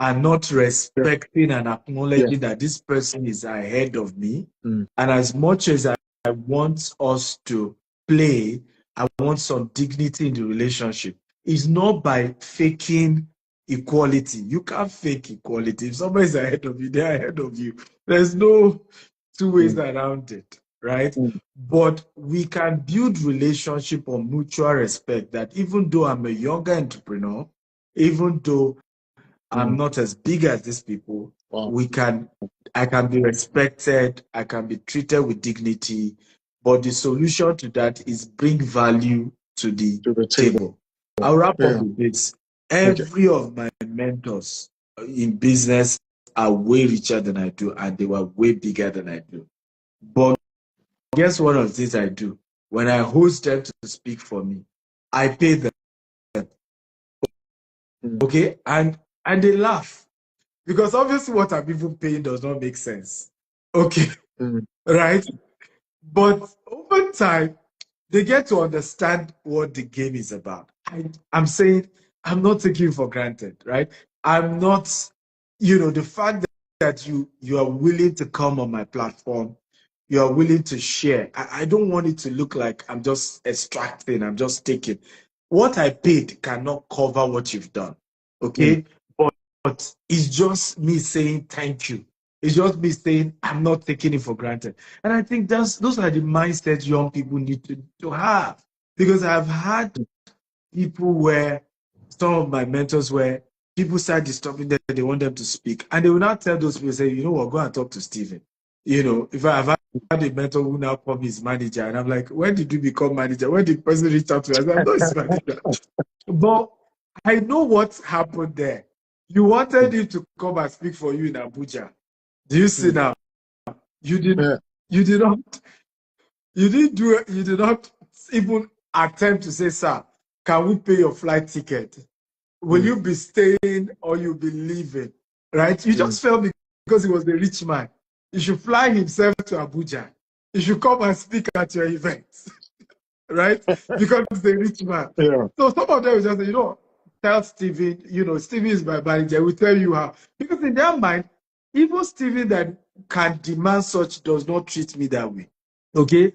[SPEAKER 2] And not respecting and acknowledging that this person is ahead of me. And as much as I want us to play, I want some dignity in the relationship. It's not by faking equality. You can't fake equality. If somebody's ahead of you, they're ahead of you. There's no two ways around it, right? But we can build relationship on mutual respect that even though I'm a younger entrepreneur, even though I'm not as big as these people, I can be respected, I can be treated with dignity, but the solution to that is bring value to the table. I'll wrap up with this. Every of my mentors in business are way richer than I do, and they were way bigger than I do. But guess one of the things I do? When I host them to speak for me, I pay them. Okay? And they laugh. Because obviously what I'm even paying does not make sense. Okay? Right? But over time, they get to understand what the game is about. I'm saying I'm not taking it for granted, right? I'm not, the fact that you are willing to come on my platform, you are willing to share. I don't want it to look like I'm just extracting, I'm just taking. What I paid cannot cover what you've done. Okay? But it's just me saying thank you. It's just me saying I'm not taking it for granted. And I think those are the mindsets young people need to have. Because I've had people where some of my mentors where people start disturbing them, they want them to speak. And they will not tell those people, say, you know what, go and talk to Stephen. If I've had a mentor who now called me his manager, and I'm like, when did you become manager? When did the person reach out to me? I said, I'm not his manager. But I know what happened there. You wanted him to come and speak for you in Abuja. Do you see now? You did not even attempt to say, sir, can we pay your flight ticket? Will you be staying or you'll be leaving? Right? You just felt because he was a rich man. He should fly himself to Abuja. He should come and speak at your event. Right? Because he's a rich man. So some of them will just say, tell Stephen, Stephen is my manager. We'll tell you how. Because in their mind, even Stephen that can demand such does not treat me that way. Okay?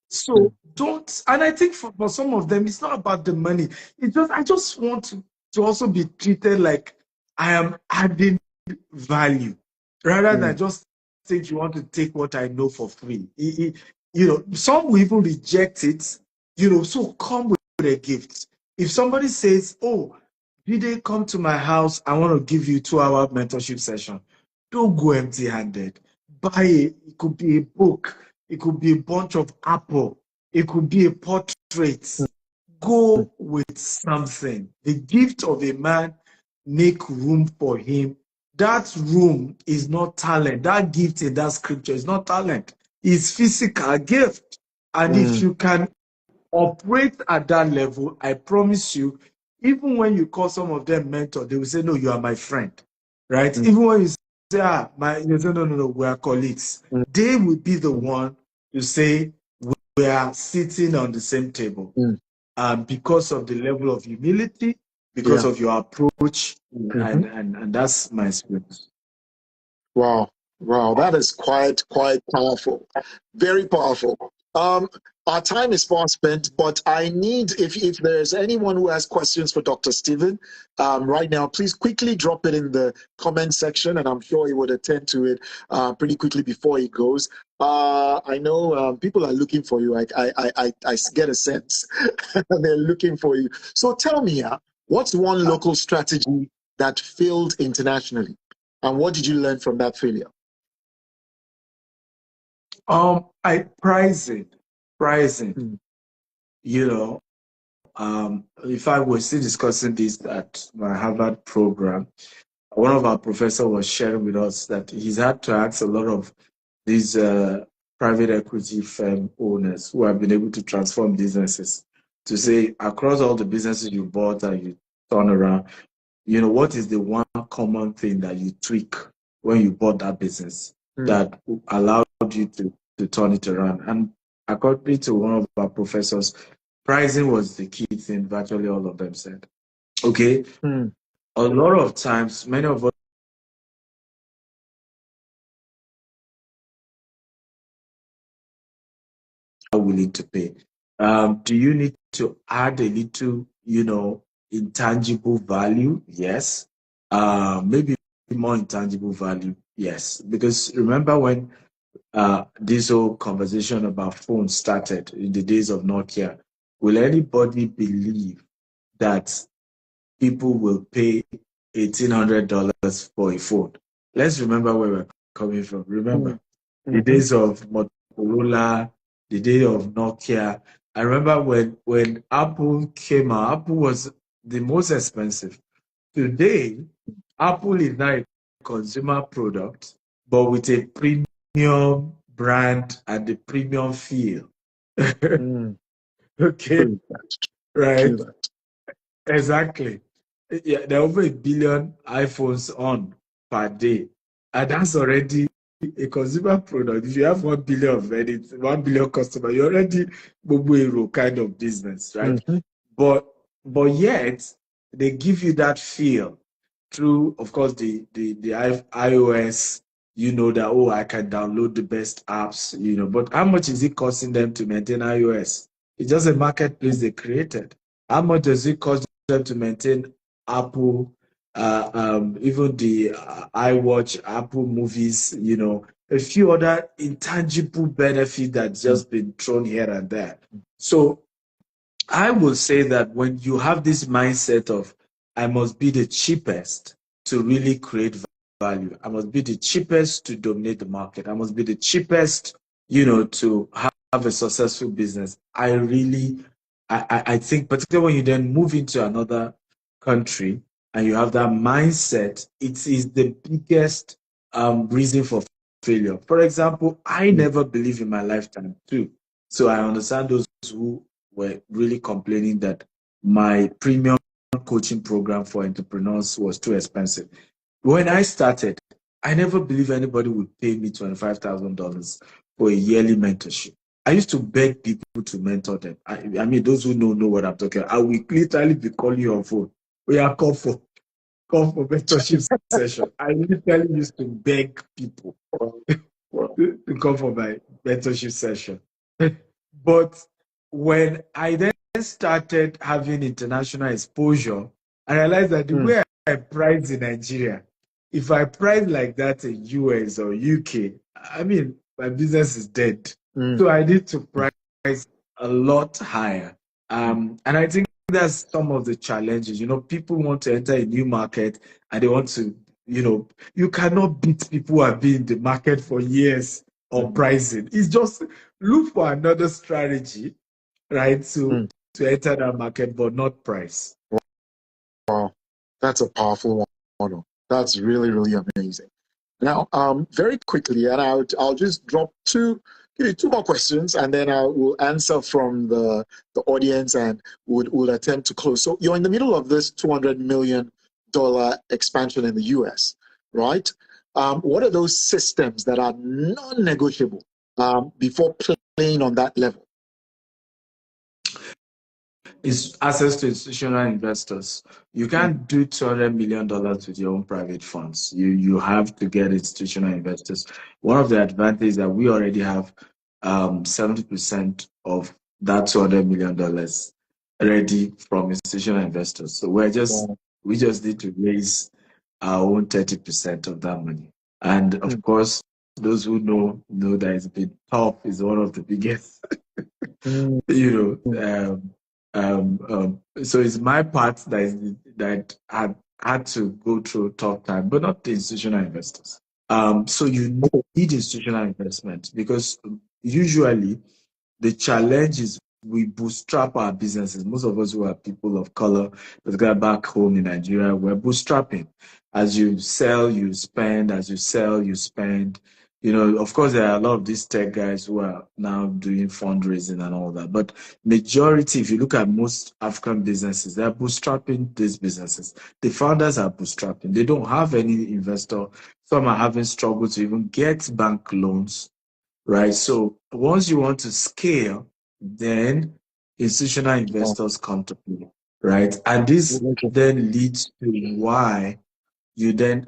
[SPEAKER 2] So don't, and I think for some of them, it's not about the money. It's just, I just want to also be treated like I am adding value rather than just think you want to take what I know for free. Some will even reject it, so come with a gift. If somebody says, oh, did they come to my house? I want to give you 2-hour mentorship session. Don't go empty-handed. Buy it could be a book. It could be a bunch of apple. It could be a portrait. Go with something. The gift of a man, make room for him. That room is not talent. That gift in that scripture is not talent. It's physical gift. And if you can operate at that level, I promise you, even when you call some of them mentor, they will say, no, you are my friend. Right? Even when you say, you say, no, we are colleagues. They will be the one to say, we are sitting on the same table. Because of the level of humility, because of your approach, and that's my experience.
[SPEAKER 3] Wow, that is quite powerful, very powerful. Our time is far spent, but I need, if there's anyone who has questions for Dr. Stephen right now, please quickly drop it in the comment section, and I'm sure he would attend to it pretty quickly before he goes. I know people are looking for you. I get a sense they're looking for you. So tell me, what's one local strategy that failed internationally? And what did you learn from that failure?
[SPEAKER 2] I prize it. If I was still discussing this at my Harvard program, one of our professors was sharing with us that he's had to ask a lot of these private equity firm owners who have been able to transform businesses to say, across all the businesses you bought and you turn around, what is the one common thing that you tweak when you bought that business that allowed you to turn it around? And according to one of our professors, pricing was the key thing, virtually all of them said. Okay. A lot of times, many of us are willing to pay. Do you need to add a little, intangible value? Yes. Maybe more intangible value? Yes. Because remember when this whole conversation about phones started in the days of Nokia, will anybody believe that people will pay $1,800 for a phone? Let's remember where we're coming from. Remember the days of Motorola, the day of Nokia. I remember when Apple came out, Apple was the most expensive. Today, Apple is now a consumer product, but with a premium brand and the premium feel. Okay, right? Exactly. Yeah, there are over 1 billion iPhones on per day, and that's already a consumer product. If you have 1 billion of it, 1 billion customer, you're already Bobo kind of business, right? But yet they give you that feel through, of course, the iOS. That, oh, I can download the best apps. But how much is it costing them to maintain iOS? It's just a marketplace they created. How much does it cost them to maintain Apple, even the iWatch, Apple movies, a few other intangible benefits that's just been thrown here and there. So I will say that when you have this mindset of, I must be the cheapest to really create value, I must be the cheapest to dominate the market, I must be the cheapest, to have a successful business. I think, particularly when you then move into another country and you have that mindset, it is the biggest reason for failure. For example, I never believed in my lifetime too. So I understand those who were really complaining that my premium coaching program for entrepreneurs was too expensive. When I started, I never believed anybody would pay me $25,000 for a yearly mentorship. I used to beg people to mentor them. I mean, those who know what I'm talking about. I will literally be calling you on phone. We are called for mentorship session. I literally used to beg people to come for my mentorship session. But when I then started having international exposure, I realized that the way I price in Nigeria, if I price like that in US or UK, I mean, my business is dead. So I need to price a lot higher. And I think that's some of the challenges. People want to enter a new market and they want to, you cannot beat people who have been in the market for years on pricing. It's just look for another strategy, right, to enter that market, but not price.
[SPEAKER 3] Wow, that's a powerful model. That's really, really amazing. Now, very quickly, and I'll just give you two more questions, and then I will answer from the audience, and we'll attempt to close. So you're in the middle of this $200 million expansion in the US, right? What are those systems that are non-negotiable before playing on that level?
[SPEAKER 2] Is access to institutional investors. You can't do $200 million with your own private funds. You have to get institutional investors. One of the advantages that we already have 70% of that $200 million ready from institutional investors. So we just need to raise our own 30% of that money. And of course, those who know that it's been tough is one of the biggest, so it's my part that had to go through tough time, but not the institutional investors. So you need institutional investment because usually the challenge is we bootstrap our businesses. Most of us who are people of color, particularly back home in Nigeria, we're bootstrapping. As you sell, you spend. As you sell, you spend. You know, of course, there are a lot of these tech guys who are now doing fundraising and all that. But majority, if you look at most African businesses, they're bootstrapping these businesses. The founders are bootstrapping. They don't have any investor. Some are having struggle to even get bank loans, right? So once you want to scale, then institutional investors come to play, right? And this then leads to why you then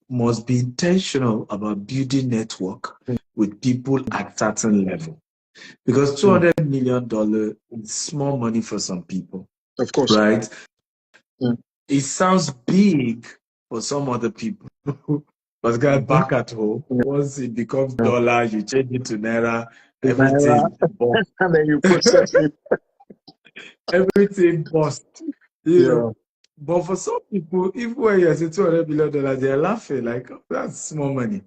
[SPEAKER 2] must be intentional about building network with people at certain level. Because $200 million is small money for some people.
[SPEAKER 3] Of course.
[SPEAKER 2] Right? It sounds big for some other people. But back at home, once it becomes dollar, you change it to naira, everything busts.
[SPEAKER 3] And then you process it.
[SPEAKER 2] Everything busts. You know. But for some people, even when you say $200 million, they're laughing like, oh, that's small money.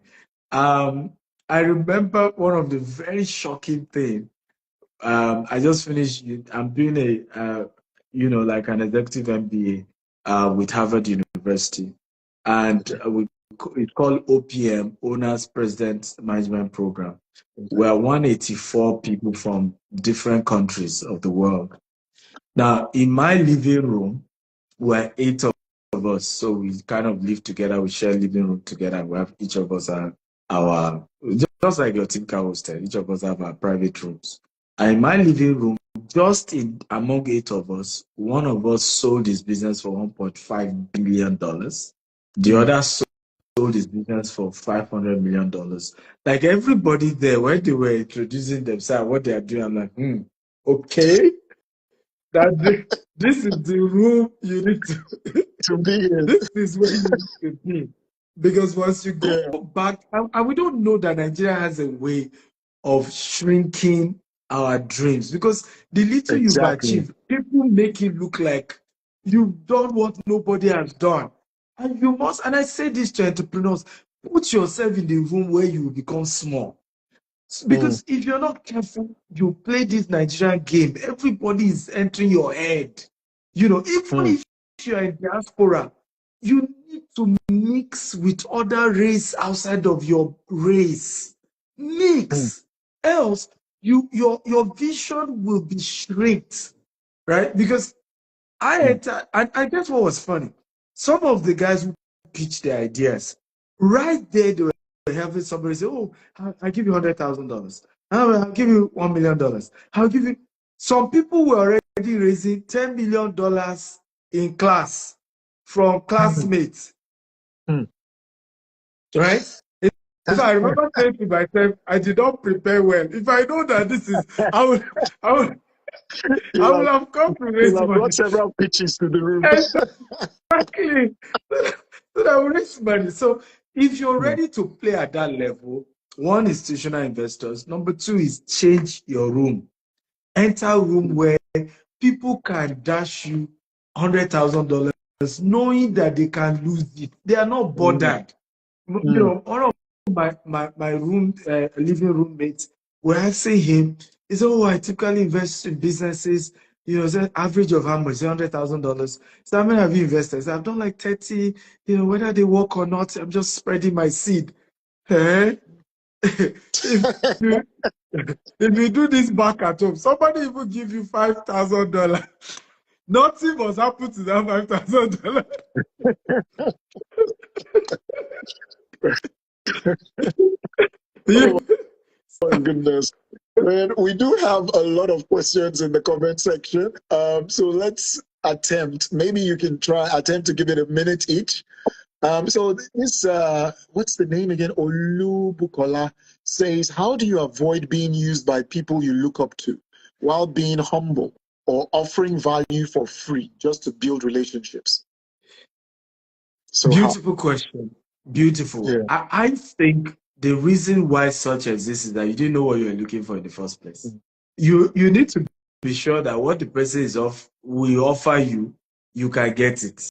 [SPEAKER 2] I remember one of the very shocking things. I just finished. I'm doing a, like an executive MBA with Harvard University, and it's called OPM, Owners President Management Program. We're 184 people from different countries of the world. Now, in my living room, we're 8 of us, so we kind of live together. We share living room together. We have each of us our just like your Tinker hostel. Each of us have our private rooms. And in my living room, just among 8 of us, one of us sold his business for $1.5 billion. The other sold his business for $500 million. Like everybody there, when they were introducing themselves, what they are doing, I'm like, okay. This is the room you need to be in. This is where you need to be. Because once you go back, and we don't know that Nigeria has a way of shrinking our dreams. Because the little you've achieved, people make it look like you've done what nobody has done. And you must, and I say this to entrepreneurs, put yourself in the room where you become small. Because if you're not careful, you play this Nigerian game, everybody is entering your head. You know, even if you're in diaspora, you need to mix with other race outside of your race. Mix. Else, your vision will be shrinked, right? Because I guess what was funny, some of the guys who pitched their ideas, right there, they were having somebody say, oh, I'll give you $100,000. I'll give you $1 million. I'll give you. Some people were already raising $10 million in class from classmates. Right? So I remember saying to myself, I did not prepare well. If I know that this is, I would have come to raise money.
[SPEAKER 3] Brought several pitches to the room.
[SPEAKER 2] Exactly. So that will raise money. So if you're ready to play at that level, one, institutional investors. Number two is change your room. Enter a room where people can dash you $100,000 knowing that they can lose it. They are not bothered. You know, one of my room, living roommates were asking him, he said, oh, I typically invest in businesses, you know, the average of how much? $100,000. So how many have you invested? So I've done like 30, you know, whether they work or not, I'm just spreading my seed. If you do this back at home, somebody will give you $5,000. Nothing must happen to that $5,000.
[SPEAKER 3] Oh my goodness. Man, we do have a lot of questions in the comment section. So let's attempt. Maybe you can attempt to give it a minute each. So this, what's the name again? Olubukola says, how do you avoid being used by people you look up to while being humble or offering value for free just to build relationships? So
[SPEAKER 2] beautiful question. Beautiful. Yeah. I think the reason why such exists is that you didn't know what you were looking for in the first place. You need to be sure that what the person will offer you, you can get it.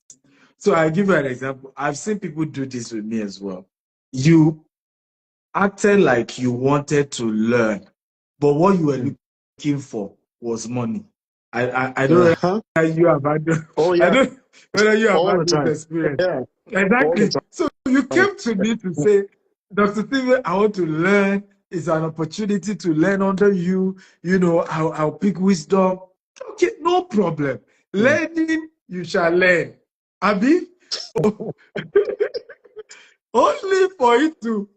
[SPEAKER 2] So I'll give you an example. I've seen people do this with me as well. You acted like you wanted to learn, but what you were looking for was money. I don't know
[SPEAKER 3] Uh-huh.
[SPEAKER 2] whether you have had
[SPEAKER 3] Oh,
[SPEAKER 2] I
[SPEAKER 3] yeah.
[SPEAKER 2] don't know whether you have
[SPEAKER 3] All the
[SPEAKER 2] had this
[SPEAKER 3] time.
[SPEAKER 2] experience.
[SPEAKER 3] Yeah. All the
[SPEAKER 2] Exactly. So you
[SPEAKER 3] time.
[SPEAKER 2] came to me to say, Dr. Steven, I want to learn. It's an opportunity to learn under you. You know, I'll pick wisdom. Okay, no problem.
[SPEAKER 3] Mm.
[SPEAKER 2] Learning, you shall learn. Abi, only for it to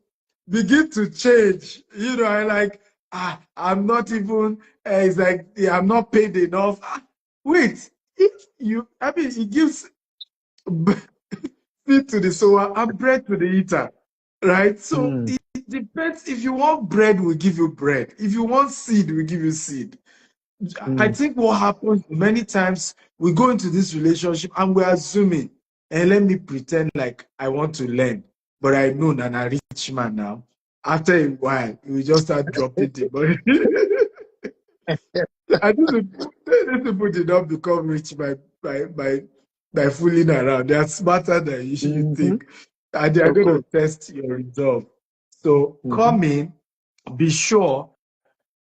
[SPEAKER 2] begin to change. You know, I like, I'm not even, it's like, I'm not paid enough. Wait, if you, I mean, it gives feed to the sower and bread to the eater, right? So
[SPEAKER 3] Mm.
[SPEAKER 2] it depends. If you want bread, we'll give you bread. If you want seed, we'll give you seed. I
[SPEAKER 3] Mm.
[SPEAKER 2] think what happens many times, we go into this relationship and we're assuming, and let me pretend like I want to learn, but I know that I'm a rich man now. After a while, we just start dropping the money. I think these people did not become rich by fooling around. They are smarter than you
[SPEAKER 3] Mm-hmm.
[SPEAKER 2] think, and they are
[SPEAKER 3] Of
[SPEAKER 2] going to
[SPEAKER 3] course.
[SPEAKER 2] test your resolve. So
[SPEAKER 3] Mm-hmm.
[SPEAKER 2] come in, be sure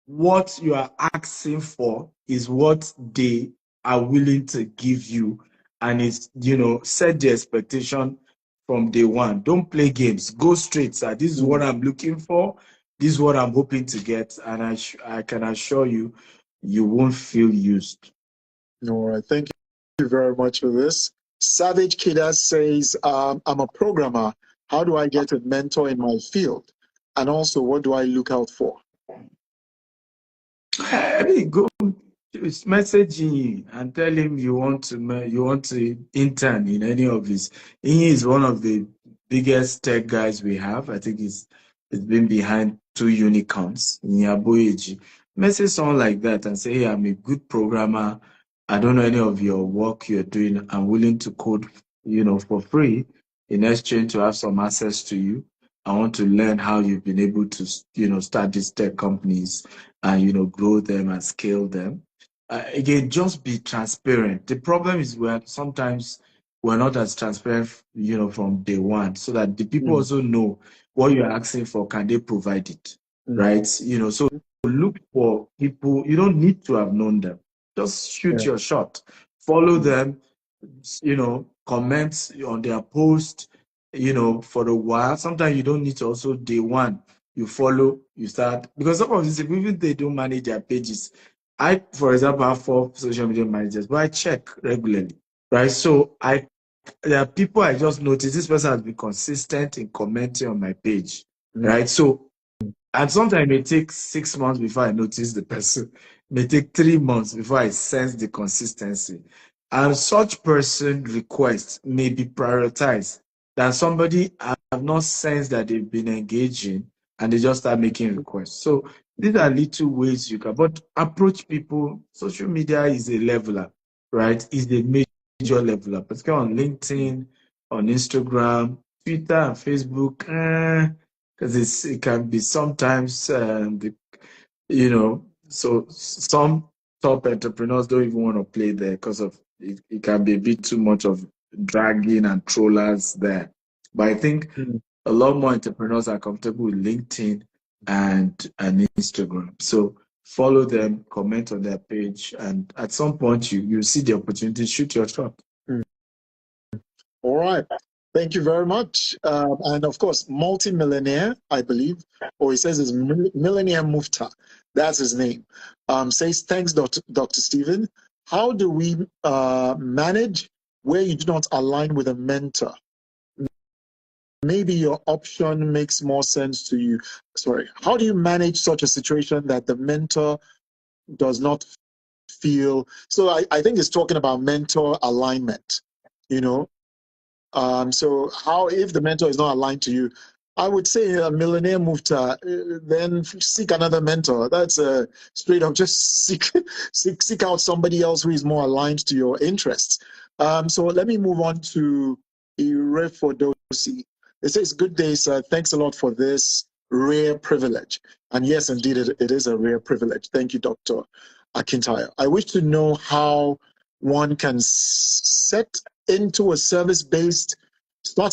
[SPEAKER 2] what you are asking for is what they are willing to give you, and it's, set the expectation from day one. Don't play games. Go straight, sir. This is what
[SPEAKER 3] Mm.
[SPEAKER 2] I'm looking for. This is what I'm hoping to get, and I can assure you, you won't feel used.
[SPEAKER 3] All right. Thank you very much for this. Savage Kida says, I'm a programmer. How do I get a mentor in my field? And also, what do I look out for?
[SPEAKER 2] I mean, go message him and tell him you want to intern in any of his. He is one of the biggest tech guys we have. I think it's been behind 2 unicorns in Yaboyeji. Message someone like that and say, hey, I'm a good programmer. I don't know any of your work you're doing. I'm willing to code, for free in exchange to have some access to you. I want to learn how you've been able to, start these tech companies and, grow them and scale them. Again, just be transparent. The problem is sometimes we're not as transparent, from day one, so that the people
[SPEAKER 3] Mm.
[SPEAKER 2] also know what you're asking for. Can they provide it,
[SPEAKER 3] Mm.
[SPEAKER 2] right? So look for people. You don't need to have known them. Just shoot
[SPEAKER 3] Yeah.
[SPEAKER 2] your shot. Follow
[SPEAKER 3] Mm.
[SPEAKER 2] them. Comment on their post. For a while. Sometimes you don't need to also day one. You follow. You start, because some of these people, even they don't manage their pages. I, for example, have 4 social media managers, but I check regularly, right? So there are people I just notice this person has been consistent in commenting on my page,
[SPEAKER 3] Mm.
[SPEAKER 2] right? So, and sometimes it may take 6 months before I notice the person. It may take 3 months before I sense the consistency. And such person requests may be prioritized than somebody I have not sensed that they've been engaging and they just start making requests. So these are little ways you can, but approach people. Social media is a leveler, right? Is a major leveler, particularly on LinkedIn, on Instagram, Twitter, and Facebook. Because it can be sometimes, so some top entrepreneurs don't even want to play there because of it can be a bit too much of dragging and trollers there. But I think
[SPEAKER 3] Mm.
[SPEAKER 2] a lot more entrepreneurs are comfortable with LinkedIn and Instagram. So follow them, comment on their page, and at some point you see the opportunity, shoot your shot.
[SPEAKER 3] Mm. All right. Thank you very much. And of course, multi-millionaire, I believe, or he says is Millionaire Mufta. That's his name. Says, thanks, Dr. Stephen. How do we manage where you do not align with a mentor? Maybe your option makes more sense to you. Sorry. How do you manage such a situation that the mentor does not feel? So I think it's talking about mentor alignment, you know? So how, if the mentor is not aligned to you, I would say a millionaire move to then seek another mentor. That's straight up just seek out somebody else who is more aligned to your interests. So let me move on to Irefodosi. It says, good day, sir. Thanks a lot for this rare privilege. And yes, indeed, it is a rare privilege. Thank you, Dr. Akintayo. I wish to know how one can set into a start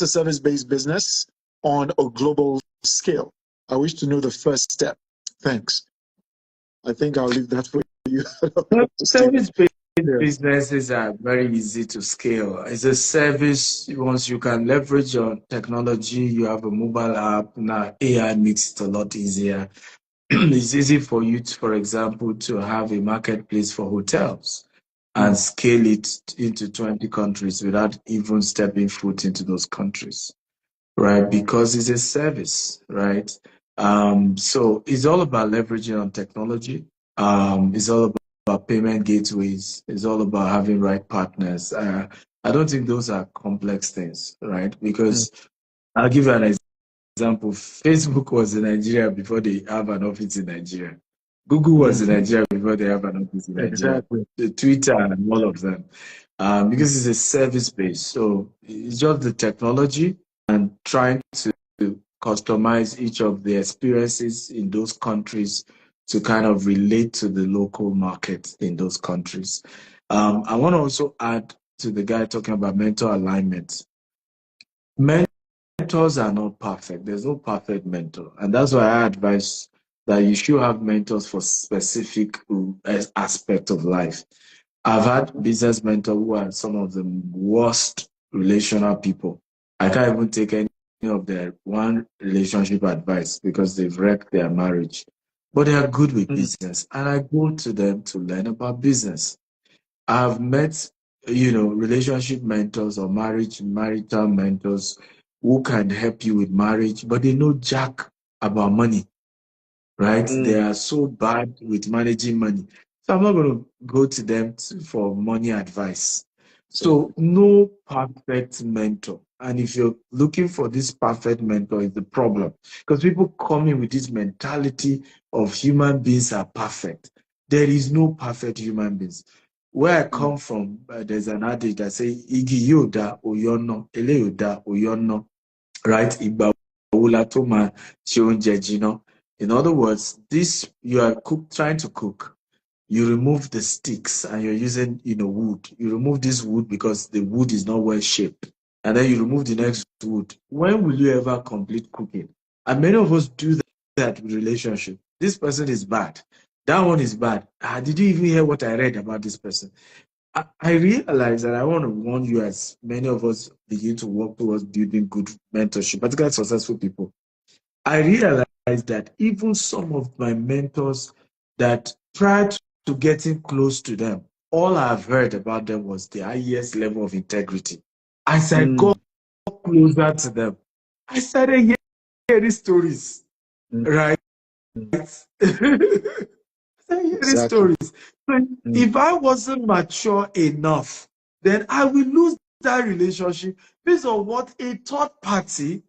[SPEAKER 3] a service-based business on a global scale. I wish to know the first step. Thanks. I think I'll leave that for you. you?
[SPEAKER 2] Service-based
[SPEAKER 3] Yeah.
[SPEAKER 2] businesses are very easy to scale. It's a service. Once you can leverage your technology, you have a mobile app. Now AI makes it a lot easier. It's easy for you, for example, to have a marketplace for hotels and scale it into 20 countries without even stepping foot into those countries, right? Because it's a service, right? So it's all about leveraging on technology. It's all about payment gateways. It's all about having right partners. I don't think those are complex things, right? Because I'll give you an example. Facebook was in Nigeria before they have an office in Nigeria. Google was in Nigeria before they have an office in Nigeria.
[SPEAKER 3] Exactly.
[SPEAKER 2] Twitter and all of them. Because it's a service base. So it's just the technology and trying to customize each of the experiences in those countries to kind of relate to the local market in those countries. I want to also add to the guy talking about mentor alignment. Mentors are not perfect. There's no perfect mentor. And that's why I advise that you should have mentors for specific aspect of life. I've had business mentors who are some of the worst relational people. I can't even take any of their one relationship advice because they've wrecked their marriage. But they are good with business. And I go to them to learn about business. I've met, relationship mentors or marital mentors who can help you with marriage, but they know jack about money, right? They are so bad with managing money. So I'm not going to go to them for money advice. So no perfect mentor. And if you're looking for this perfect mentor, is the problem. Because people come in with this mentality of human beings are perfect. There is no perfect human beings. Where I come from, there's an adage that says, Igi yoda oyono, ele yoda oyono, right? Igba wula to ma jejino. In other words, this you are trying to cook. You remove the sticks and you're using, wood. You remove this wood because the wood is not well shaped. And then you remove the next wood. When will you ever complete cooking? And many of us do that with relationship. This person is bad. That one is bad. Did you even hear what I read about this person? I realize that I want to warn you as many of us begin to work towards building good mentorship, particularly successful people. I realized that even some of my mentors that prior to getting close to them, all I've heard about them was the highest level of integrity. As I got closer to them, I started hearing stories, right? Hearing stories. So if I wasn't mature enough, then I will lose that relationship based on what a third party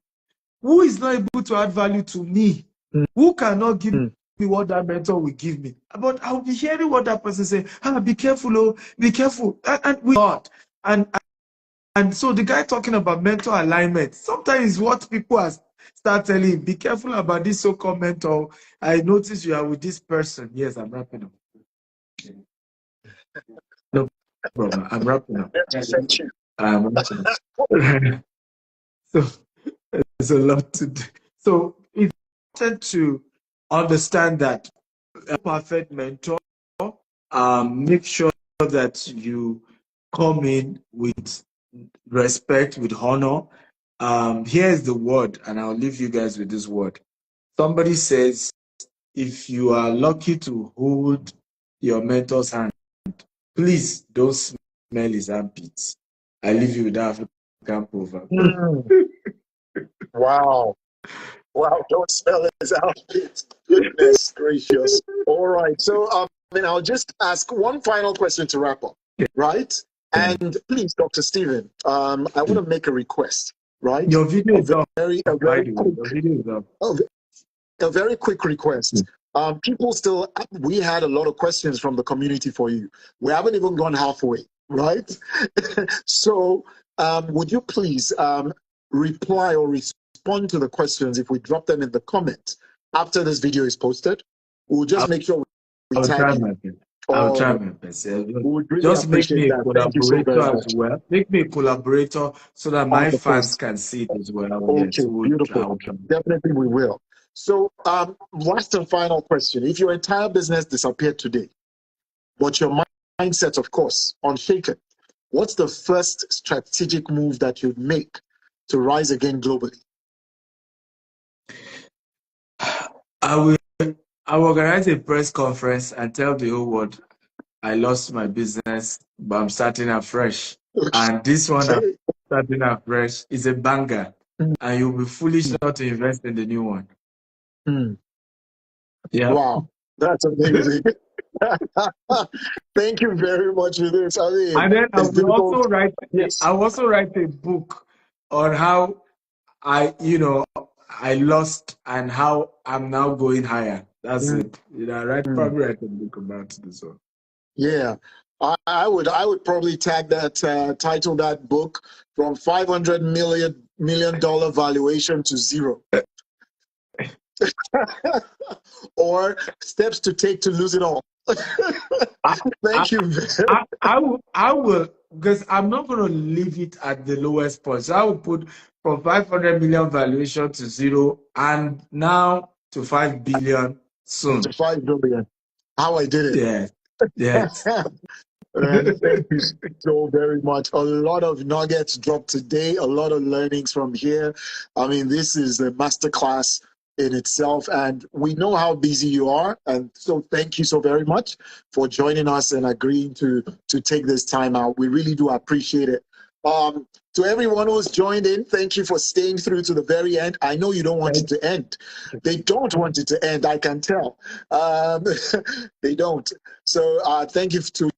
[SPEAKER 2] who is not able to add value to me, who cannot give me what that mentor will give me. But I'll be hearing what that person say. Be careful, oh, be careful. And we not. And so the guy talking about mentor alignment, sometimes what people start telling him, be careful about this so-called mentor. I notice you are with this person. Yes, I'm wrapping up. No problem. I'm wrapping up. I'm wrapping up. So there's a lot to do. So it's important to understand that a perfect mentor, make sure that you come in with respect, with honor. Here's the word, and I'll leave you guys with this word. Somebody says, if you are lucky to hold your mentor's hand, please don't smell his armpits. I leave you with that African proverb.
[SPEAKER 3] Wow. Wow, don't smell his outfit. Goodness gracious. All right. So I'll just ask one final question to wrap up, right? And please, Dr. Stephen, I want to make a request, right?
[SPEAKER 2] Your video is up.
[SPEAKER 3] A very quick request. People still, we had a lot of questions from the community for you. We haven't even gone halfway, right? So would you please reply or respond to the questions if we drop them in the comment after this video is posted? We'll just make sure we tag you.
[SPEAKER 2] I'll try my best.
[SPEAKER 3] Really
[SPEAKER 2] just make me a collaborator as well. Make me a collaborator so that my fans can see it as well.
[SPEAKER 3] Okay, yes, beautiful. Definitely we will. So last and final question. If your entire business disappeared today, but your mindset, of course, unshaken. What's the first strategic move that you'd make to rise again globally?
[SPEAKER 2] I will organize a press conference and tell the whole world I lost my business, but I'm starting afresh. And this one I'm starting afresh is a banger. And you'll be foolish not to invest in the new one. Yeah.
[SPEAKER 3] Wow, that's amazing. Thank you very much for this. I mean,
[SPEAKER 2] and then I
[SPEAKER 3] it's
[SPEAKER 2] will
[SPEAKER 3] difficult.
[SPEAKER 2] also write.
[SPEAKER 3] Yes.
[SPEAKER 2] I will also write a book on how I lost and how I'm now going higher. That's it. Probably write a book about this one.
[SPEAKER 3] Yeah, I would probably tag that title that book from $500 million valuation to zero, or steps to take to lose it all. Thank you.
[SPEAKER 2] I will, because I'm not going to leave it at the lowest point. So I will put from 500 million valuation to zero, and now to 5 billion soon.
[SPEAKER 3] To 5 billion. How I did it.
[SPEAKER 2] Yeah. Yes.
[SPEAKER 3] And thank you so very much. A lot of nuggets dropped today, a lot of learnings from here. I mean, this is a masterclass in itself, and we know how busy you are. And so thank you so very much for joining us and agreeing to take this time out. We really do appreciate it. To everyone who's joined in, thank you for staying through to the very end. I know you don't want it to end. They don't want it to end, I can tell. They don't. So thank you to